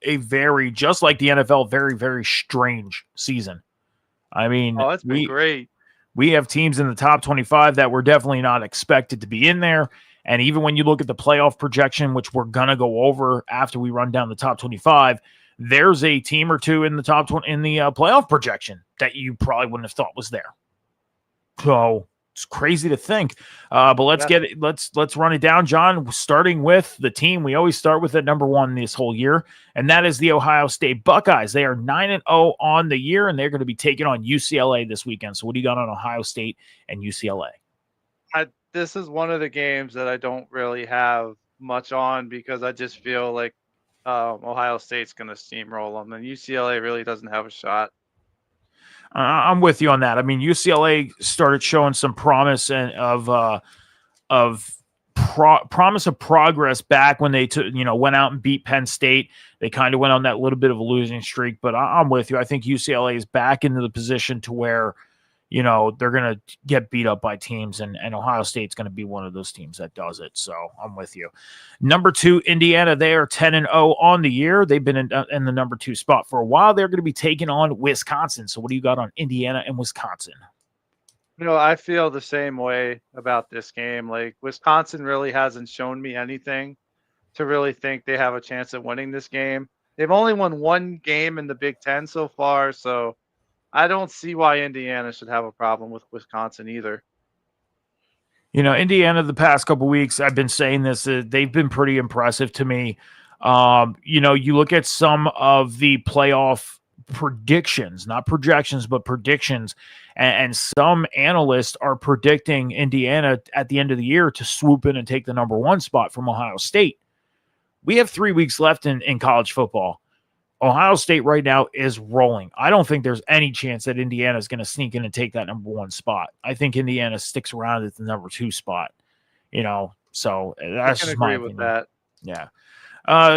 just like the NFL, very, very strange season. I mean, Oh, it's been great. we have teams in the top 25 that were definitely not expected to be in there. And even when you look at the playoff projection, which we're going to go over after we run down the top 25, there's a team or two in the top 20 in the playoff projection that you probably wouldn't have thought was there. So it's crazy to think. But let's run it down, John, starting with the team we always start with at number one this whole year, and that is the Ohio State Buckeyes. They are 9-0 on the year, and they're going to be taking on UCLA this weekend. So what do you got on Ohio State and UCLA? This is one of the games that I don't really have much on because I just feel like Ohio State's going to steamroll them, and UCLA really doesn't have a shot. I'm with you on that. I mean, UCLA started showing some promise promise of progress back when they went out and beat Penn State. They kind of went on that little bit of a losing streak, but I'm with you. I think UCLA is back into the position to where they're going to get beat up by teams, and Ohio State's going to be one of those teams that does it. So I'm with you. Number 2, Indiana, they are 10-0 on the year. They've been in the number 2 spot for a while. They're going to be taking on Wisconsin. So what do you got on Indiana and Wisconsin? I feel the same way about this game. Like, Wisconsin really hasn't shown me anything to really think they have a chance at winning this game. They've only won one game in the Big Ten so far, so I don't see why Indiana should have a problem with Wisconsin either. Indiana, the past couple weeks, I've been saying this, they've been pretty impressive to me. You look at some of the playoff predictions, not projections, but predictions, and some analysts are predicting Indiana at the end of the year to swoop in and take the number 1 spot from Ohio State. We have 3 weeks left in college football. Ohio State right now is rolling. I don't think there's any chance that Indiana is going to sneak in and take that number 1 spot. I think Indiana sticks around at the number 2 spot. So that's just my opinion. With that. Yeah.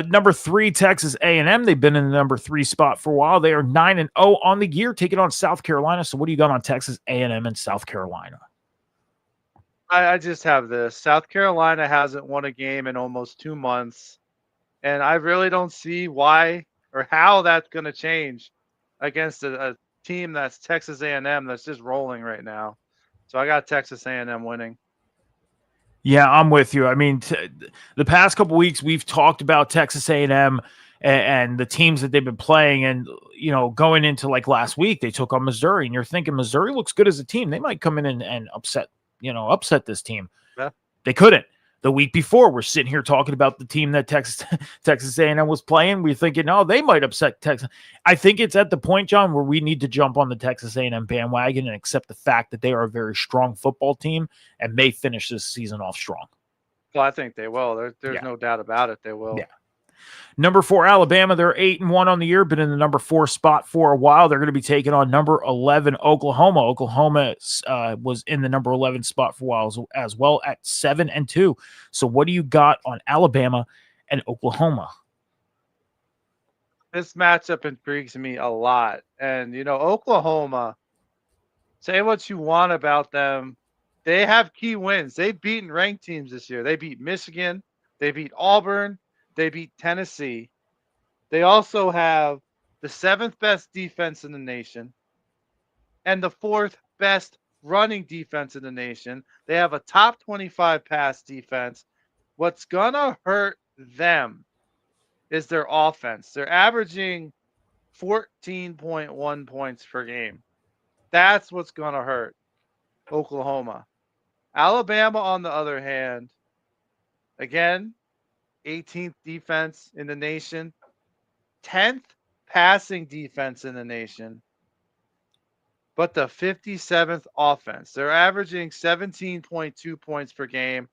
Number 3, Texas A&M. They've been in the number 3 spot for a while. They are 9-0 on the year, taking on South Carolina. So what do you got on Texas A&M and South Carolina? I just have this. South Carolina hasn't won a game in almost 2 months, and I really don't see why or how that's going to change against a team that's Texas A&M that's just rolling right now. So I got Texas A&M winning. Yeah, I'm with you. I mean, the past couple weeks we've talked about Texas A&M and the teams that they've been playing, and going into like last week they took on Missouri, and you're thinking Missouri looks good as a team. They might come in and upset this team. Yeah. They couldn't. The week before, we're sitting here talking about the team that Texas A&M was playing. We're thinking, oh, they might upset Texas. I think it's at the point, John, where we need to jump on the Texas A&M bandwagon and accept the fact that they are a very strong football team and may finish this season off strong. Well, I think they will. There's no doubt about it. They will. Yeah. Number 4, Alabama. They're 8-1 on the year, been in the number 4 spot for a while. They're going to be taking on number 11, Oklahoma. Oklahoma was in the number 11 spot for a while as well at 7-2. So what do you got on Alabama and Oklahoma? This matchup intrigues me a lot. And, Oklahoma, say what you want about them. They have key wins. They've beaten ranked teams this year. They beat Michigan. They beat Auburn. They beat Tennessee. They also have the 7th best defense in the nation and the 4th best running defense in the nation. They have a top 25 pass defense. What's going to hurt them is their offense. They're averaging 14.1 points per game. That's what's going to hurt Oklahoma. Alabama, on the other hand, again, 18th defense in the nation, 10th passing defense in the nation, but the 57th offense. They're averaging 17.2 points per game.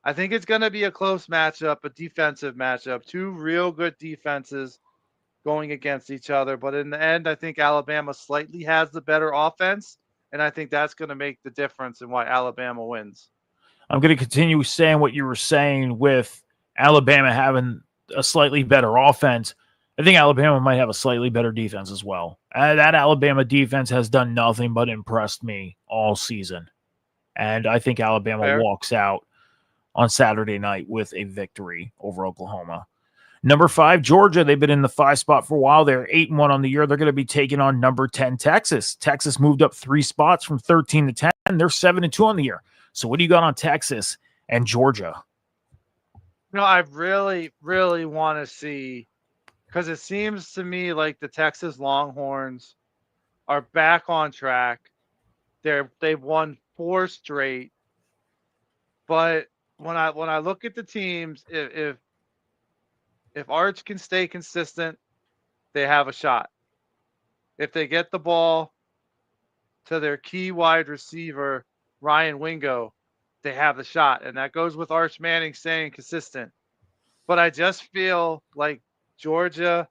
I think it's going to be a close matchup, a defensive matchup. 2 real good defenses going against each other. But in the end, I think Alabama slightly has the better offense, and I think that's going to make the difference in why Alabama wins. I'm going to continue saying what you were saying with Alabama having a slightly better offense. I think Alabama might have a slightly better defense as well. That Alabama defense has done nothing but impressed me all season. And I think Alabama walks out on Saturday night with a victory over Oklahoma. Number 5, Georgia. They've been in the 5 spot for a while. They're 8-1 on the year. They're going to be taking on number 10, Texas. Texas moved up 3 spots from 13 to 10. They're 7-2 on the year. So what do you got on Texas and Georgia? I really, really want to see, because it seems to me like the Texas Longhorns are back on track. They've won 4 straight. But when I look at the teams, if Arch can stay consistent, they have a shot. If they get the ball to their key wide receiver, Ryan Wingo, they have the shot. And that goes with Arch Manning staying consistent. But I just feel like Georgia,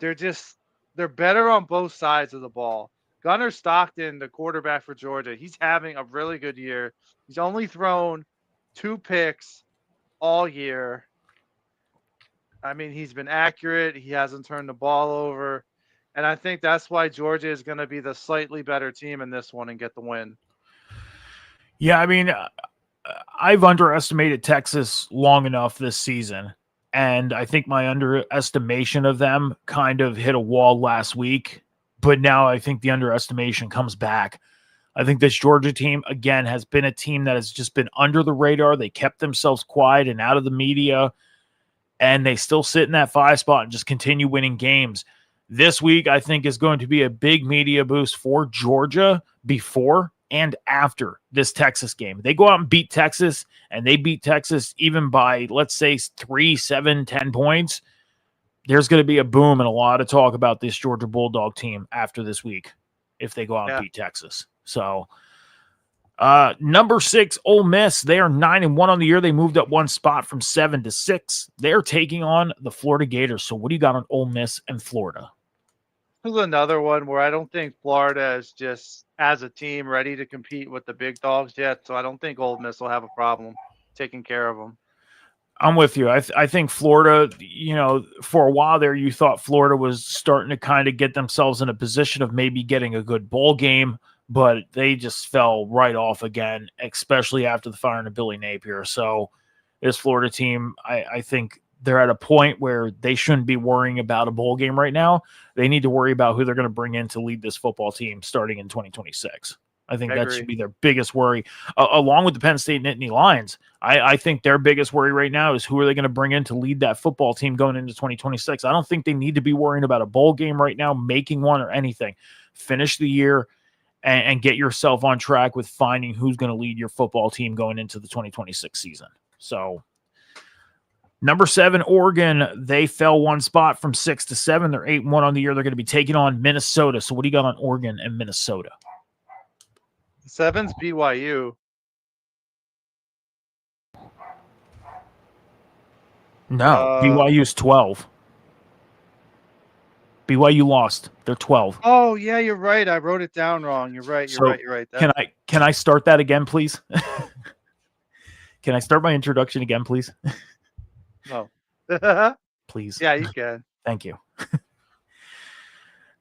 they're better on both sides of the ball. Gunnar Stockton, the quarterback for Georgia, he's having a really good year. He's only thrown 2 picks all year. I mean, he's been accurate. He hasn't turned the ball over. And I think that's why Georgia is going to be the slightly better team in this one and get the win. Yeah, I mean, I've underestimated Texas long enough this season. And I think my underestimation of them kind of hit a wall last week. But now I think the underestimation comes back. I think this Georgia team, again, has been a team that has just been under the radar. They kept themselves quiet and out of the media. And they still sit in that 5 spot and just continue winning games. This week, I think, is going to be a big media boost for Georgia before and after this Texas game. They go out and beat Texas, and they beat Texas even by, let's say, 3, 7, 10 points. There's going to be a boom and a lot of talk about this Georgia Bulldog team after this week if they go out and beat Texas. So, number 6, Ole Miss. They are 9-1 on the year. They moved up 1 spot from 7 to 6. They're taking on the Florida Gators. So what do you got on Ole Miss and Florida? This is another one where I don't think Florida is just, as a team, ready to compete with the big dogs yet. So I don't think Ole Miss will have a problem taking care of them. I'm with you. I think Florida, for a while there, you thought Florida was starting to kind of get themselves in a position of maybe getting a good bowl game, but they just fell right off again, especially after the firing of Billy Napier. So this Florida team, I think they're at a point where they shouldn't be worrying about a bowl game right now. They need to worry about who they're going to bring in to lead this football team starting in 2026. I think that should be their biggest worry, along with the Penn State Nittany Lions. I think their biggest worry right now is who are they going to bring in to lead that football team going into 2026. I don't think they need to be worrying about a bowl game right now, making one or anything. Finish the year and get yourself on track with finding who's going to lead your football team going into the 2026 season. So, number 7, Oregon, they fell 1 spot from 6 to 7. They're 8-1 on the year. They're going to be taking on Minnesota. So what do you got on Oregon and Minnesota? 7's BYU. No, BYU's 12. BYU lost. They're 12. Oh, yeah, you're right. I wrote it down wrong. You're right. You're right. Can I start that again, please? Can I start my introduction again, please? No. Please. Yeah, you can. Thank you.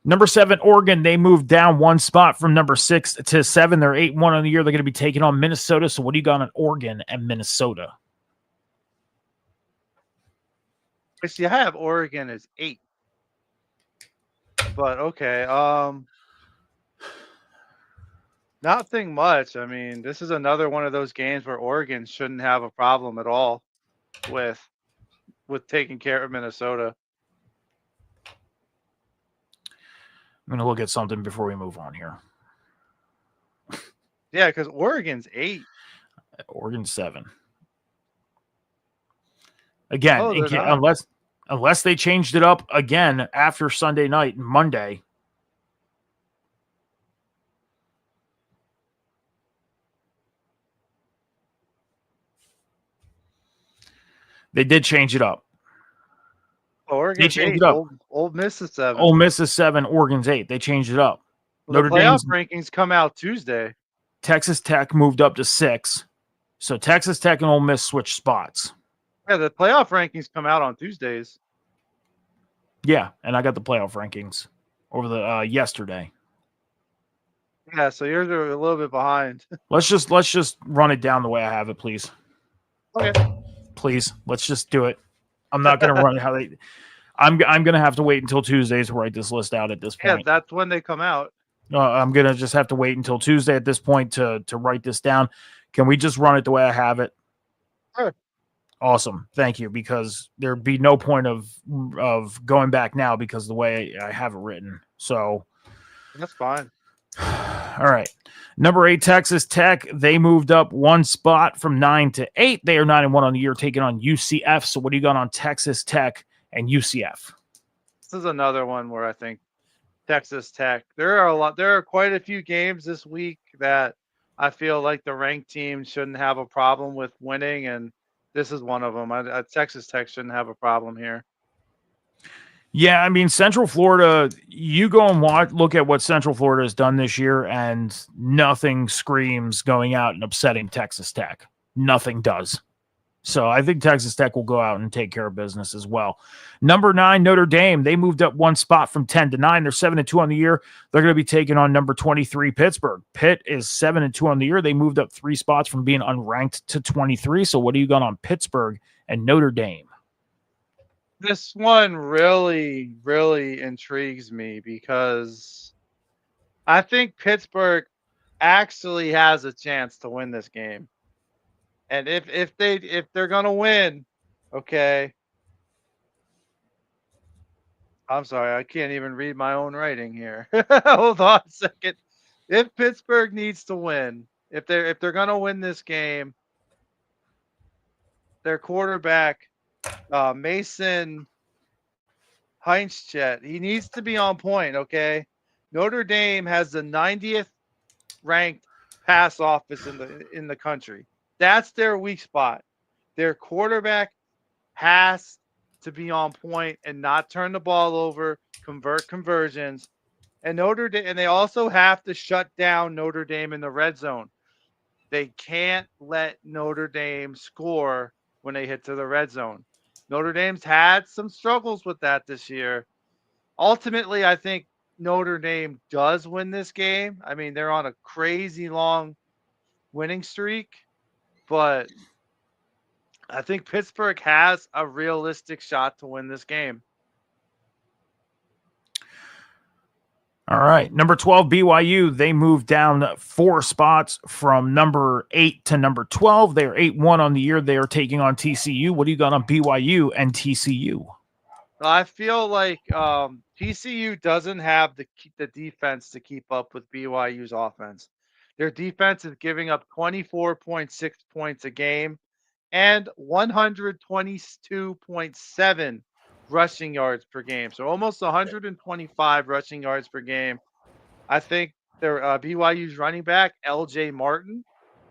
Number 7, Oregon, they moved down 1 spot from number 6 to 7. They're 8-1 on the year. They're going to be taking on Minnesota. So what do you got on Oregon and Minnesota? See, I have Oregon as 8. But okay. Nothing much. I mean, this is another one of those games where Oregon shouldn't have a problem at all with taking care of Minnesota. I'm going to look at something before we move on here. Yeah, because Oregon's 8. Oregon's 7. Again, unless they changed it up again after Sunday night and Monday. They did change it up. Oregon's 8. Ole Miss is 7. Ole Miss is 7. Oregon's 8. They changed it up. Well, the playoff rankings come out Tuesday. Texas Tech moved up to 6. So Texas Tech and Ole Miss switched spots. Yeah, the playoff rankings come out on Tuesdays. Yeah, and I got the playoff rankings over the yesterday. Yeah, so yours are a little bit behind. Let's just run it down the way I have it, please. Okay. Please, let's just do it. I'm not going to run how they. I'm going to have to wait until Tuesday to write this list out at this Yeah, point. that's when they come out. I'm going to just have to wait until Tuesday at this point to write this down. Can we just run it the way I have it? Sure. Awesome. Thank you, because there'd be no point of going back now because the way I have it written. So That's fine. all right. Number 8, Texas Tech. They moved up one spot from 9 to 8. They are 9-1 on the year, taking on UCF. So what do you got on Texas Tech and UCF? This is another one where I think Texas Tech. There are quite a few games this week that I feel like the ranked team shouldn't have a problem with winning, and this is one of them. Texas Tech shouldn't have a problem here. Yeah, I mean, Central Florida, you go and look at what Central Florida has done this year, and nothing screams going out and upsetting Texas Tech. Nothing does. So I think Texas Tech will go out and take care of business as well. Number 9, Notre Dame. They moved up one spot from 10 to 9. They're 7-2 on the year. They're going to be taking on number 23, Pittsburgh. Pitt is 7-2 on the year. They moved up 3 spots from being unranked to 23. So what do you got on Pittsburgh and Notre Dame? This one really, really intrigues me because I think Pittsburgh actually has a chance to win this game. And if they're gonna win, okay. I'm sorry, I can't even read my own writing here. Hold on a second. If Pittsburgh needs to win, if they're gonna win this game, their quarterback, Mason Heinzchet, he needs to be on point, okay? Notre Dame has the 90th ranked pass offense in the country. That's their weak spot. Their quarterback has to be on point and not turn the ball over, convert conversions. And Notre Dame, and they also have to shut down Notre Dame in the red zone. They can't let Notre Dame score when they hit to the red zone. Notre Dame's had some struggles with that this year. Ultimately, I think Notre Dame does win this game. I mean, they're on a crazy long winning streak, but I think Pittsburgh has a realistic shot to win this game. All right. Number 12, BYU. They moved down 4 spots from number 8 to number 12. They are 8-1 on the year. They are taking on TCU. What do you got on BYU and TCU? I feel like TCU doesn't have the defense to keep up with BYU's offense. Their defense is giving up 24.6 points a game and 122.7 rushing yards per game. So almost 125 rushing yards per game. I think their BYU's running back, LJ Martin,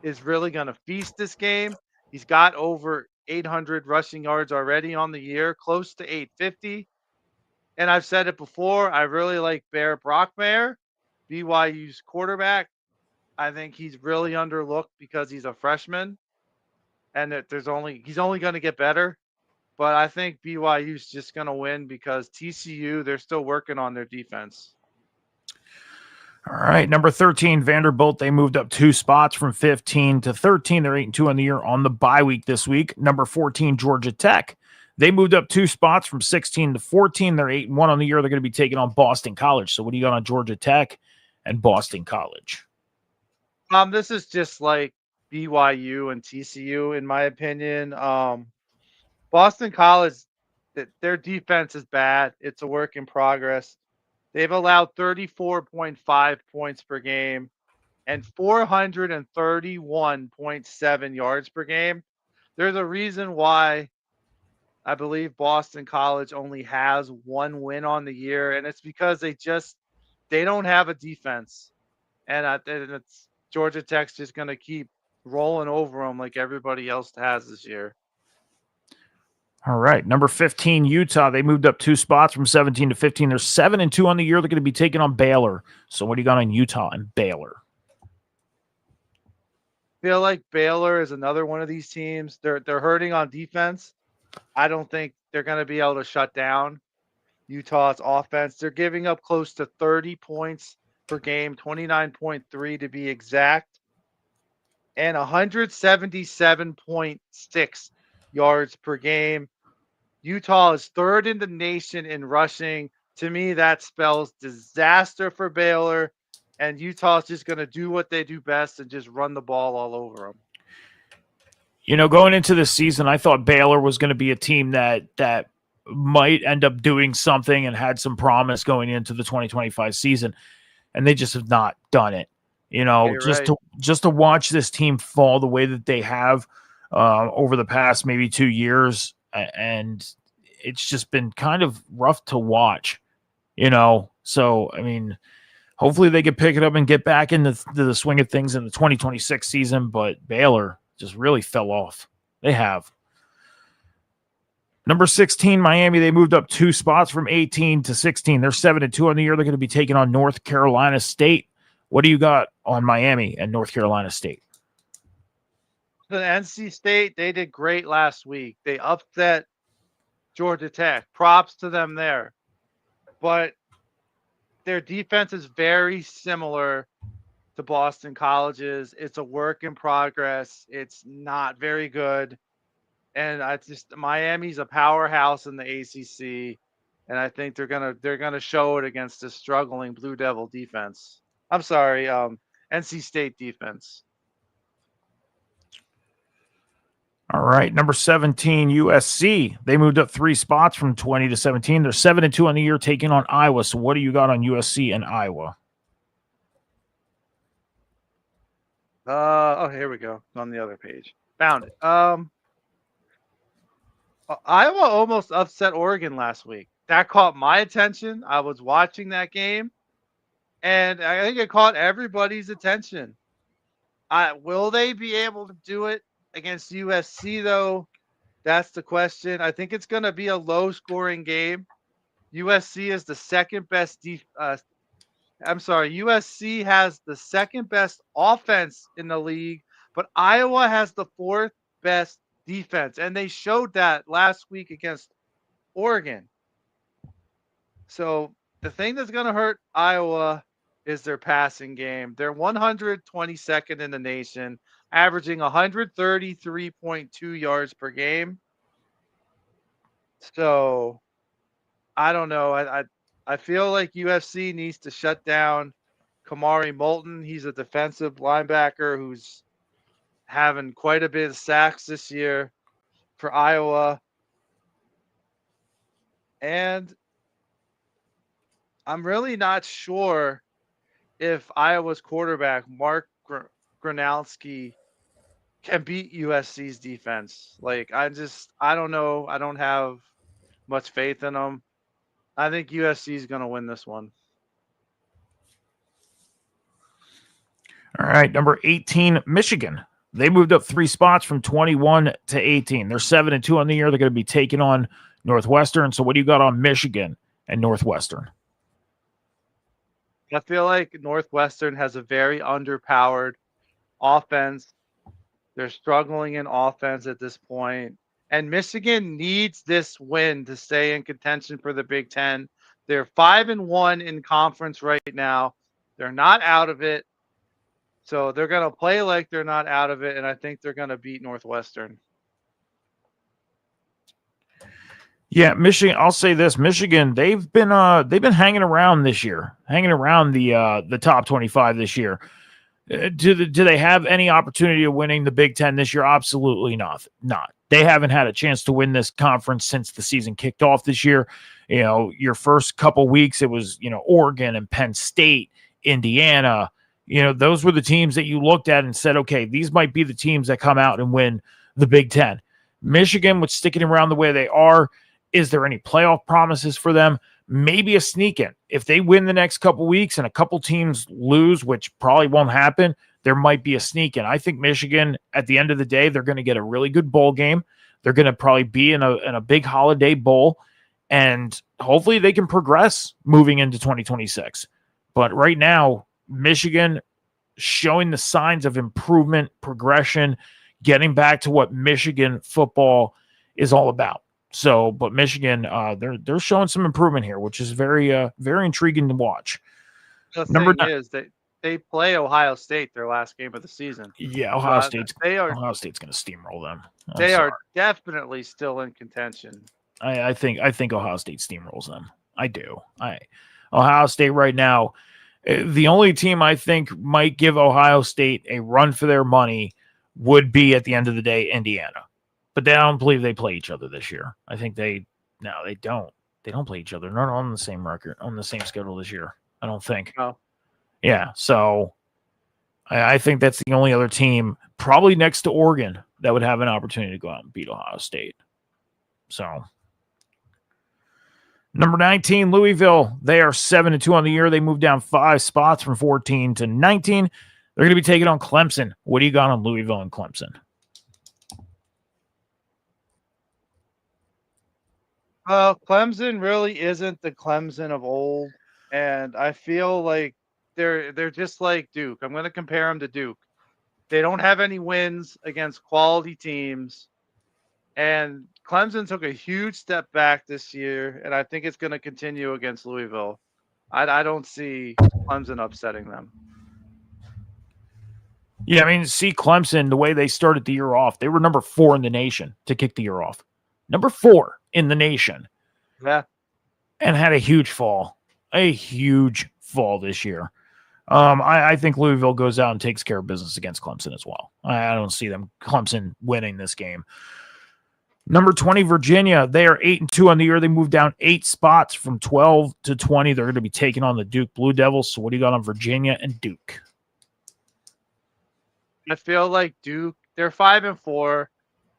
is really going to feast this game. He's got over 800 rushing yards already on the year, close to 850. And I've said it before, I really like Bear Brockmeyer, BYU's quarterback. I think he's really underlooked because he's a freshman and that he's only going to get better. But I think BYU's just going to win because TCU, they're still working on their defense. All right. Number 13, Vanderbilt. They moved up 2 spots from 15 to 13. They're 8-2 on the year on the bye week this week. Number 14, Georgia Tech. They moved up 2 spots from 16 to 14. They're 8-1 on the year. They're going to be taking on Boston College. So what do you got on Georgia Tech and Boston College? This is just like BYU and TCU, in my opinion. Boston College, their defense is bad. It's a work in progress. They've allowed 34.5 points per game and 431.7 yards per game. There's a reason why I believe Boston College only has 1 win on the year, and it's because they don't have a defense. And it's Georgia Tech's just going to keep rolling over them like everybody else has this year. All right. Number 15, Utah. They moved up 2 spots from 17 to 15. They're 7-2 on the year. They're going to be taking on Baylor. So what do you got on Utah and Baylor? Feel like Baylor is another one of these teams. They're hurting on defense. I don't think they're going to be able to shut down Utah's offense. They're giving up close to 30 points per game, 29.3 to be exact. and 177.6 yards per game. Utah is third in the nation in rushing. To me, that spells disaster for Baylor, and Utah's just going to do what they do best and just run the ball all over them. Going into this season, I thought Baylor was going to be a team that might end up doing something and had some promise going into the 2025 season, and they just have not done it. Just to watch this team fall the way that they have over the past maybe 2 years, and it's just been kind of rough to watch. So I mean, hopefully they can pick it up and get back into the swing of things in the 2026 season. But Baylor just really fell off. They have. Number 16, Miami, they moved up 2 spots from 18 to 16. They're 7-2 on the year. They're going to be taking on North Carolina State. What do you got on Miami and North Carolina State? The NC State, they did great last week. They upset Georgia Tech. Props to them there. But their defense is very similar to Boston College's. It's a work in progress. It's not very good. And Miami's a powerhouse in the ACC, and I think they're gonna show it against this struggling Blue Devil defense. I'm sorry, NC State defense. All right, number 17, USC. They moved up 3 spots from 20 to 17. They're 7-2 on the year, taking on Iowa. So what do you got on USC and Iowa? Here we go. On the other page. Found it. Iowa almost upset Oregon last week. That caught my attention. I was watching that game, and I think it caught everybody's attention. Will they be able to do it against USC, though? That's the question. I think it's going to be a low-scoring game. USC is the second best USC has the second best offense in the league, but Iowa has the 4th best defense, and they showed that last week against Oregon. So the thing that's going to hurt Iowa is their passing game. They're 122nd in the nation, averaging 133.2 yards per game. So I don't know. I feel like USC needs to shut down Kamari Moulton. He's a defensive linebacker who's having quite a bit of sacks this year for Iowa. And I'm really not sure if Iowa's quarterback, Mark Gronowski, can beat USC's defense. I don't know. I don't have much faith in them. I think USC is going to win this one. All right, number 18, Michigan. They moved up 3 spots from 21 to 18. They're 7-2 on the year. They're going to be taking on Northwestern. So what do you got on Michigan and Northwestern? I feel like Northwestern has a very underpowered offense. They're struggling in offense at this point. And Michigan needs this win to stay in contention for the Big Ten. They're 5-1 in conference right now. They're not out of it. So they're going to play like they're not out of it, and I think they're going to beat Northwestern. Yeah, Michigan. I'll say this: Michigan. They've been hanging around this year, hanging around the top 25 this year. Do they have any opportunity of winning the Big Ten this year? Absolutely not. They haven't had a chance to win this conference since the season kicked off this year. Your first couple weeks, it was Oregon and Penn State, Indiana. Those were the teams that you looked at and said, okay, these might be the teams that come out and win the Big Ten. Michigan, with sticking around the way they are, is there any playoff promises for them? Maybe a sneak in. If they win the next couple weeks and a couple teams lose, which probably won't happen, there might be a sneak in. I think Michigan, at the end of the day, they're going to get a really good bowl game. They're going to probably be in a big holiday bowl, and hopefully they can progress moving into 2026. But right now, Michigan showing the signs of improvement, progression, getting back to what Michigan football is all about. So, but Michigan, they're showing some improvement here, which is very intriguing to watch. The thing is that they play Ohio State their last game of the season. Yeah, So they are Ohio State's going to steamroll them. I'm they sorry. are definitely still in contention. I think Ohio State steamrolls them. I do. Ohio State right now, the only team I think might give Ohio State a run for their money would be at the end of the day Indiana, but I don't believe they play each other this year. I think they don't. They don't play each other. They're not on the same record on the same schedule this year. I don't think. No. Yeah, so I think that's the only other team, probably next to Oregon, that would have an opportunity to go out and beat Ohio State. So. Number 19, Louisville. They are 7-2 on the year. They moved down 5 spots from 14 to 19. They're going to be taking on Clemson. What do you got on Louisville and Clemson? Well, Clemson really isn't the Clemson of old, and I feel like they're just like Duke. I'm going to compare them to Duke. They don't have any wins against quality teams. And Clemson took a huge step back this year, and I think it's going to continue against Louisville. I don't see Clemson upsetting them. Yeah, I mean, see Clemson, the way they started the year off, they were number 4 in the nation to kick the year off. Number 4 in the nation. Yeah. And had a huge fall this year. I think Louisville goes out and takes care of business against Clemson as well. I don't see Clemson winning this game. Number 20, Virginia. They are 8-2 on the year. They moved down 8 spots from 12 to 20. They're going to be taking on the Duke Blue Devils. So what do you got on Virginia and Duke? I feel like Duke, they're 5-4.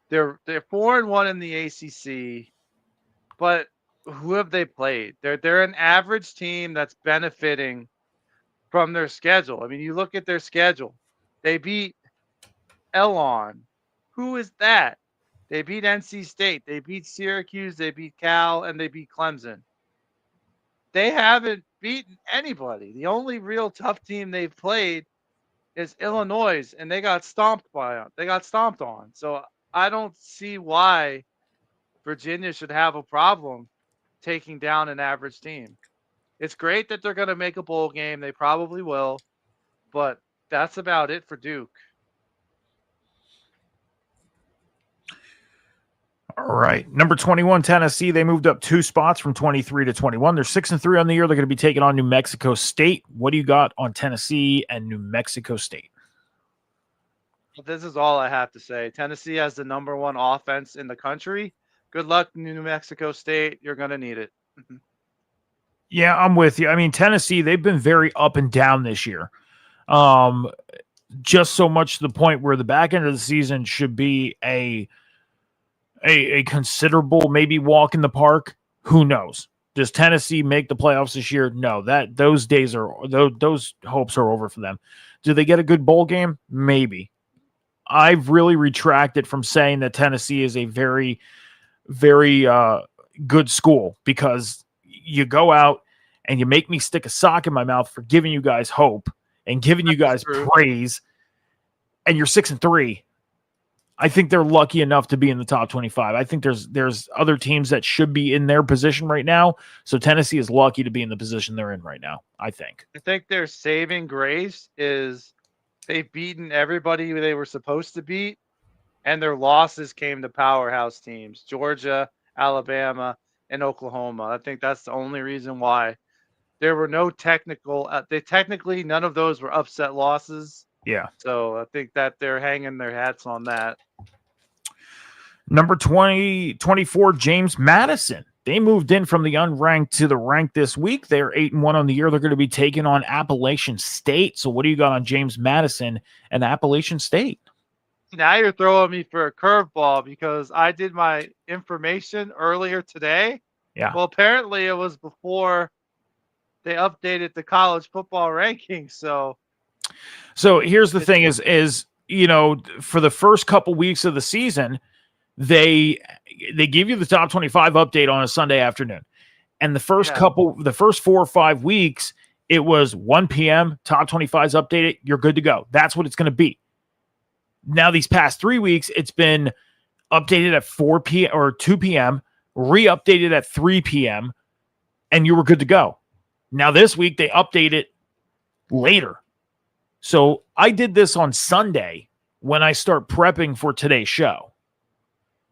They're 4-1 in the ACC. But who have they played? They're an average team that's benefiting from their schedule. I mean, you look at their schedule. They beat Elon. Who is that? They beat NC State. They beat Syracuse. They beat Cal, and they beat Clemson. They haven't beaten anybody. The only real tough team they've played is Illinois, and they got stomped on. So I don't see why Virginia should have a problem taking down an average team. It's great that they're going to make a bowl game. They probably will, but that's about it for Duke. All right. Number 21, Tennessee. They moved up 2 spots from 23 to 21. They're 6-3 on the year. They're going to be taking on New Mexico State. What do you got on Tennessee and New Mexico State? This is all I have to say. Tennessee has the number 1 offense in the country. Good luck, New Mexico State. You're going to need it. Yeah, I'm with you. I mean, Tennessee, they've been very up and down this year. Just so much to the point where the back end of the season should be a considerable maybe walk in the park. Who knows? Does Tennessee make the playoffs this year? No, those hopes are over for them. Do they get a good bowl game? Maybe. I've really retracted from saying that Tennessee is a very, very good school, because you go out and you make me stick a sock in my mouth for giving you guys hope and giving you guys praise, and you're 6-3. I think they're lucky enough to be in the top 25. I think there's other teams that should be in their position right now. So Tennessee is lucky to be in the position they're in right now, I think. I think their saving grace is they've beaten everybody they were supposed to beat, and their losses came to powerhouse teams, Georgia, Alabama, and Oklahoma. I think that's the only reason why. There were no technically none of those were upset losses. Yeah. So I think that they're hanging their hats on that. Number 24, James Madison. They moved in from the unranked to the ranked this week. They're 8-1 on the year. They're going to be taking on Appalachian State. So what do you got on James Madison and Appalachian State? Now you're throwing me for a curveball, because I did my information earlier today. Yeah. Well, apparently it was before they updated the college football rankings. So here's the thing is, you know, for the first couple weeks of the season, they give you the top 25 update on a Sunday afternoon. And the first 4 or 5 weeks, it was 1 p.m., top 25's updated, you're good to go. That's what it's going to be. Now, these past 3 weeks, it's been updated at 4 p.m. or 2 p.m., re-updated at 3 p.m., and you were good to go. Now, this week, they update it later. So I did this on Sunday when I start prepping for today's show.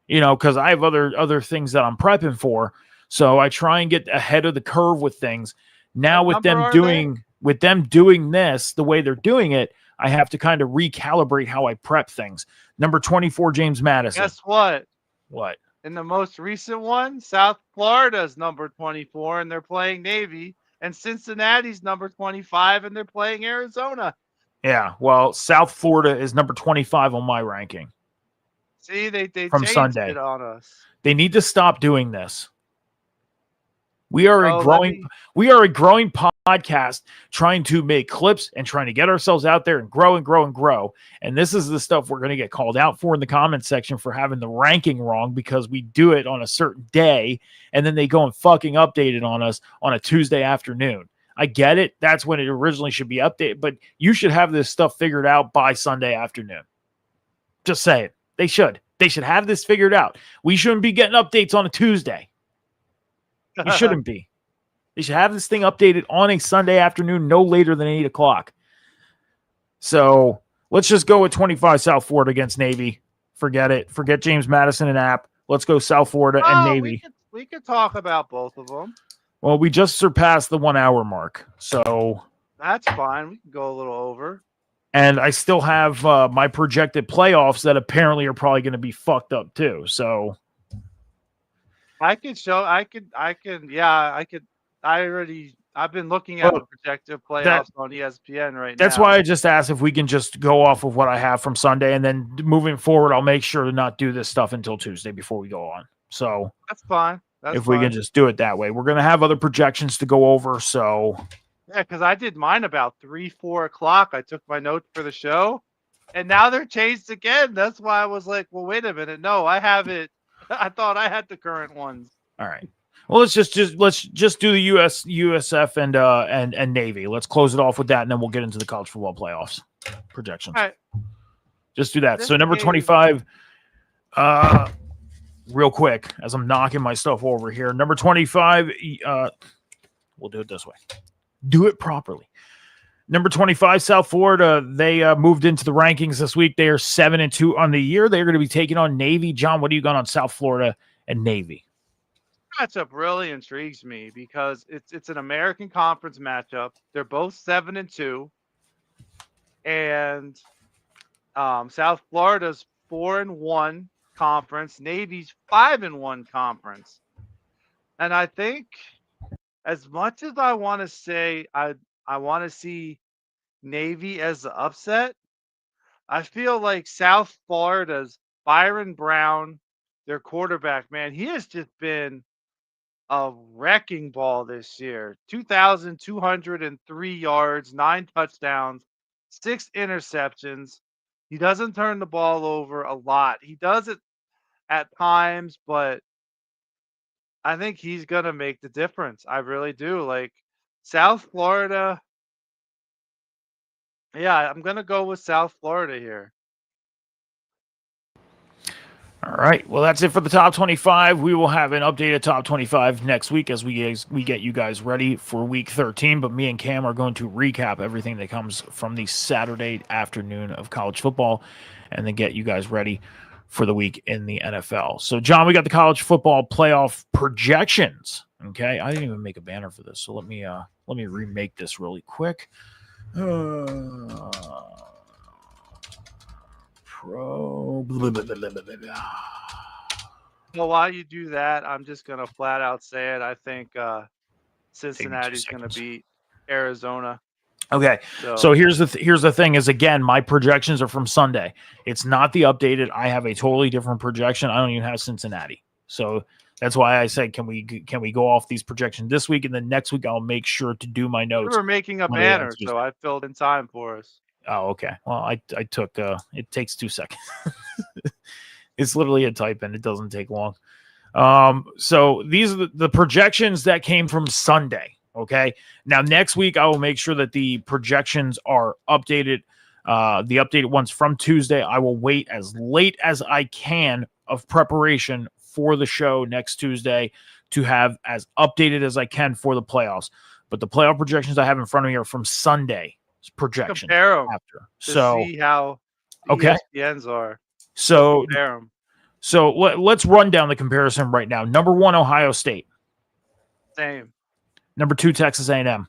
Because I have other things that I'm prepping for. So I try and get ahead of the curve with things. Now with them doing this the way they're doing it, I have to kind of recalibrate how I prep things. Number 24, James Madison. Guess what? What? In the most recent one, South Florida's number 24, and they're playing Navy, and Cincinnati's number 25, and they're playing Arizona. Yeah, well, South Florida is number 25 on my ranking. See, they from changed Sunday. it on us. They need to stop doing this. We are a growing podcast trying to make clips and trying to get ourselves out there and grow and grow and grow. And this is the stuff we're going to get called out for in the comment section for having the ranking wrong because we do it on a certain day and then they go and fucking update it on us on a Tuesday afternoon. I get it. That's when it originally should be updated, but you should have this stuff figured out by Sunday afternoon. Just say it. They should. They should have this figured out. We shouldn't be getting updates on a Tuesday. You shouldn't be. They should have this thing updated on a Sunday afternoon, no later than 8 o'clock. So let's just go with 25 South Florida against Navy. Forget it. Forget James Madison and App. Let's go South Florida and Navy. We could talk about both of them. Well, we just surpassed the 1 hour mark. So that's fine. We can go a little over. And I still have my projected playoffs that apparently are probably going to be fucked up too. So I've been looking at the projected playoffs on ESPN right now. That's why I just asked if we can just go off of what I have from Sunday, and then moving forward, I'll make sure to not do this stuff until Tuesday before we go on. So that's fine. We can just do it that way. We're going to have other projections to go over. So yeah, because I did mine about 3-4 o'clock. I took my notes for the show, and now they're changed again. That's why I was like, well, wait a minute. No, I have it. I thought I had the current ones. All right. Well, let's just do the USF and Navy. Let's close it off with that, and then we'll get into the college football playoffs projections. All right. Just do that. So number 25, real quick, as I'm knocking my stuff over here. Number 25, we'll do it this way. Do it properly. Number 25, South Florida. They moved into the rankings this week. They are 7-2 on the year. They're going to be taking on Navy. John, what do you got on South Florida and Navy? Matchup really intrigues me because it's an American Conference matchup. They're both 7-2, and South Florida's 4-1 conference. Navy's 5-1 conference, and I think as much as I want to say I want to see Navy as the upset, I feel like South Florida's Byron Brown, their quarterback, man, he has just been a wrecking ball this year. 2,203 yards, 9 touchdowns, 6 interceptions. He doesn't turn the ball over a lot. He does it at times, but I think he's going to make the difference. I really do. Like South Florida. Yeah, I'm going to go with South Florida here. All right. Well, that's it for the top 25. We will have an updated top 25 next week as we get you guys ready for week 13. But me and Cam are going to recap everything that comes from the Saturday afternoon of college football and then get you guys ready for the week in the NFL. So, John, we got the college football playoff projections. Okay. I didn't even make a banner for this. So let me remake this really quick. Well, while you do that, I'm just going to flat out say it. I think Cincinnati's going to beat Arizona. Okay. So here's the thing is, again, my projections are from Sunday. It's not the updated. I have a totally different projection. I don't even have Cincinnati. So that's why I said, can we go off these projections this week? And then next week, I'll make sure to do my notes. We were making a banner, so I filled in time for us. Oh, okay. Well, I took, it takes 2 seconds. It's literally a type and it doesn't take long. So these are the projections that came from Sunday. Okay. Now next week, I will make sure that the projections are updated. The updated ones from Tuesday, I will wait as late as I can of preparation for the show next Tuesday to have as updated as I can for the playoffs. But the playoff projections I have in front of me are from Sunday. projection Compare them after. to So see how the okay. ESPNs are. So Compare them. so let's run down the comparison right now. Number 1, Ohio State. Same. Number 2, Texas A&M.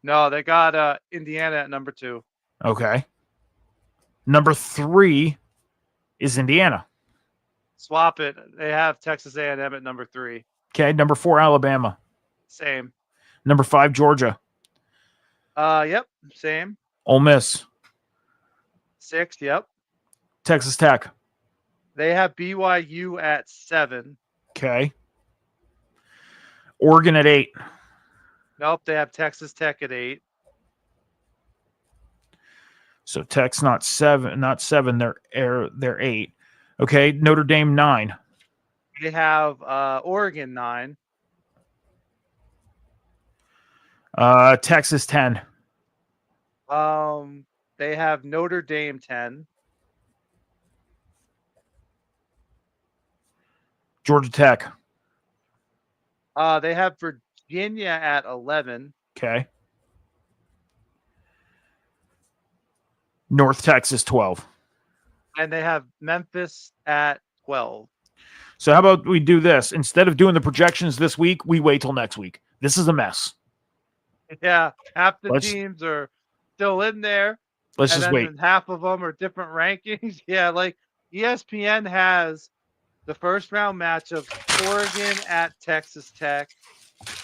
No, they got Indiana at number 2. Okay. Number 3 is Indiana. Swap it. They have Texas A&M at number 3. Okay. Number 4, Alabama. Same. Number 5, Georgia. Yep. Same. Ole Miss. 6. Yep. Texas Tech. They have BYU at 7. Okay. Oregon at 8. Nope. They have Texas Tech at 8. So Tech's not 7. They're 8. Okay. Notre Dame 9. They have Oregon 9. Texas 10. They have Notre Dame 10. Georgia Tech. They have Virginia at 11. Okay. North Texas 12. And they have Memphis at 12. So how about we do this? Instead of doing the projections this week, we wait till next week. This is a mess. Yeah, half the teams are still in there. Let's just wait. Half of them are different rankings. Yeah, like ESPN has the first round matchup: Oregon at Texas Tech,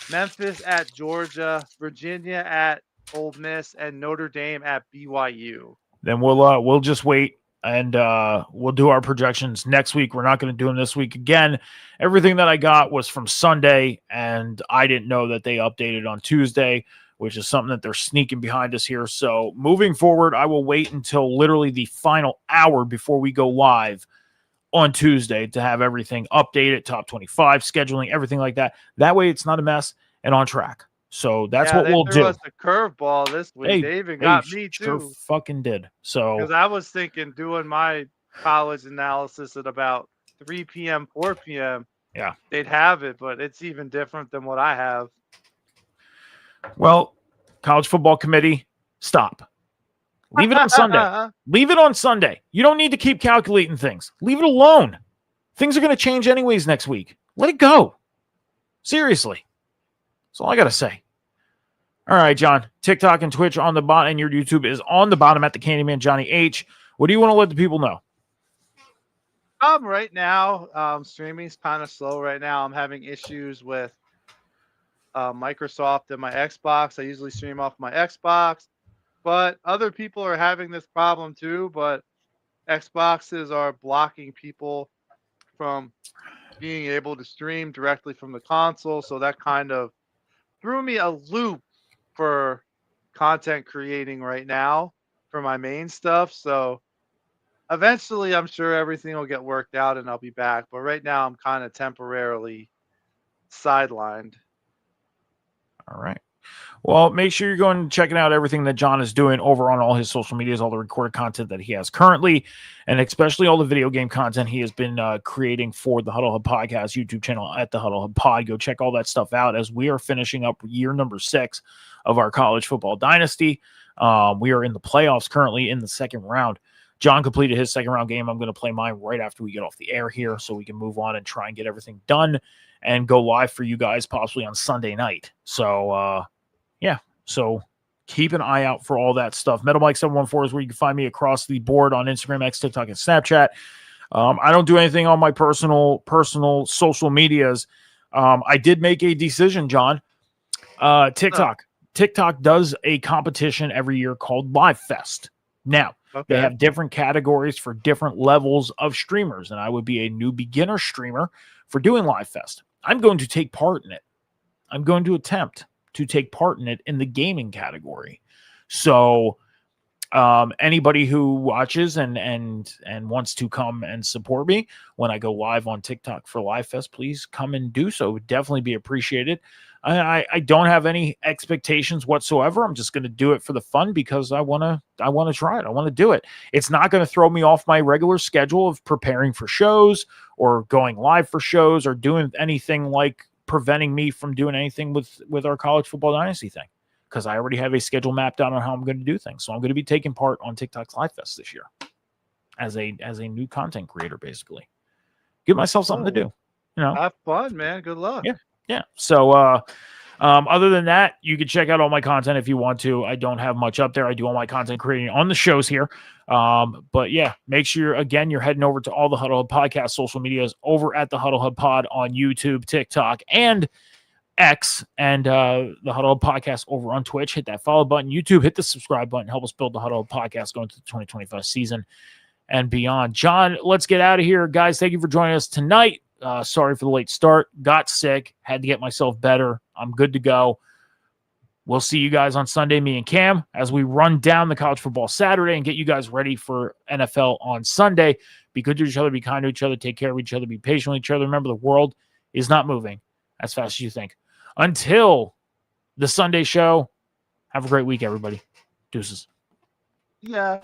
Memphis at Georgia, Virginia at Ole Miss, and Notre Dame at BYU. Then we'll just wait and we'll do our projections next week. We're not going to do them this week again. Everything that I got was from Sunday, and I didn't know that they updated on Tuesday, which is something that they're sneaking behind us here. So moving forward, I will wait until literally the final hour before we go live on Tuesday to have everything updated, top 25, scheduling, everything like that. That way it's not a mess and on track. So that's what we'll do. They threw us a curveball this week. They even got me too. Sure fucking did. So because I was thinking doing my college analysis at about 3 p.m., 4 p.m. Yeah, they'd have it, but it's even different than what I have. Well, college football committee, stop. Leave it on Sunday. Leave it on Sunday. You don't need to keep calculating things. Leave it alone. Things are going to change anyways next week. Let it go. Seriously. That's all I got to say. All right, John. TikTok and Twitch on the bottom, and your YouTube is on the bottom at the Candyman Johnny H. What do you want to let the people know? Right now, streaming's kind of slow right now. I'm having issues with Microsoft and my Xbox. I usually stream off my Xbox, but other people are having this problem too. But Xboxes are blocking people from being able to stream directly from the console. So that kind of threw me a loop for content creating right now for my main stuff. So eventually I'm sure everything will get worked out and I'll be back. But right now I'm kind of temporarily sidelined. All right. Well, make sure you're going and checking out everything that John is doing over on all his social medias, all the recorded content that he has currently, and especially all the video game content he has been creating for the Huddle Hub Podcast YouTube channel at the Huddle Hub Pod. Go check all that stuff out as we are finishing up year number 6 of our college football dynasty. We are in the playoffs currently in the second round. John completed his second round game. I'm going to play mine right after we get off the air here so we can move on and try and get everything done and go live for you guys possibly on Sunday night. So, yeah, so keep an eye out for all that stuff. Metal Mike 714 is where you can find me across the board on Instagram, X, TikTok, and Snapchat. I don't do anything on my personal social medias. I did make a decision, John. TikTok does a competition every year called Live Fest. Now, they have different categories for different levels of streamers, and I would be a new beginner streamer for doing Live Fest. I'm going to take part in it. I'm going to attempt to take part in it in the gaming category. So anybody who watches and wants to come and support me when I go live on TikTok for Live Fest, please come and do so. It would definitely be appreciated. I don't have any expectations whatsoever. I'm just going to do it for the fun because I want to try it. I want to do it. It's not going to throw me off my regular schedule of preparing for shows or going live for shows or doing anything like preventing me from doing anything with our college football dynasty thing. because I already have a schedule mapped out on how I'm going to do things. So I'm going to be taking part on TikTok's Live Fest this year as a new content creator, basically. Give myself something to do. Have fun, man. Good luck. Yeah. So other than that, you can check out all my content if you want to. I don't have much up there. I do all my content creating on the shows here. But yeah, make sure, again, you're heading over to all the Huddle Hub Podcast social medias over at the Huddle Hub Pod on YouTube, TikTok, and X, and the Huddle Hub Podcast over on Twitch. Hit that follow button. YouTube, hit the subscribe button. Help us build the Huddle Hub Podcast going to the 2025 season and beyond. John, let's get out of here. Guys, thank you for joining us tonight. Sorry for the late start. Got sick. Had to get myself better. I'm good to go. We'll see you guys on Sunday, me and Cam, as we run down the college football Saturday and get you guys ready for NFL on Sunday. Be good to each other. Be kind to each other. Take care of each other. Be patient with each other. Remember, the world is not moving as fast as you think. Until the Sunday show, have a great week, everybody. Deuces. Yeah.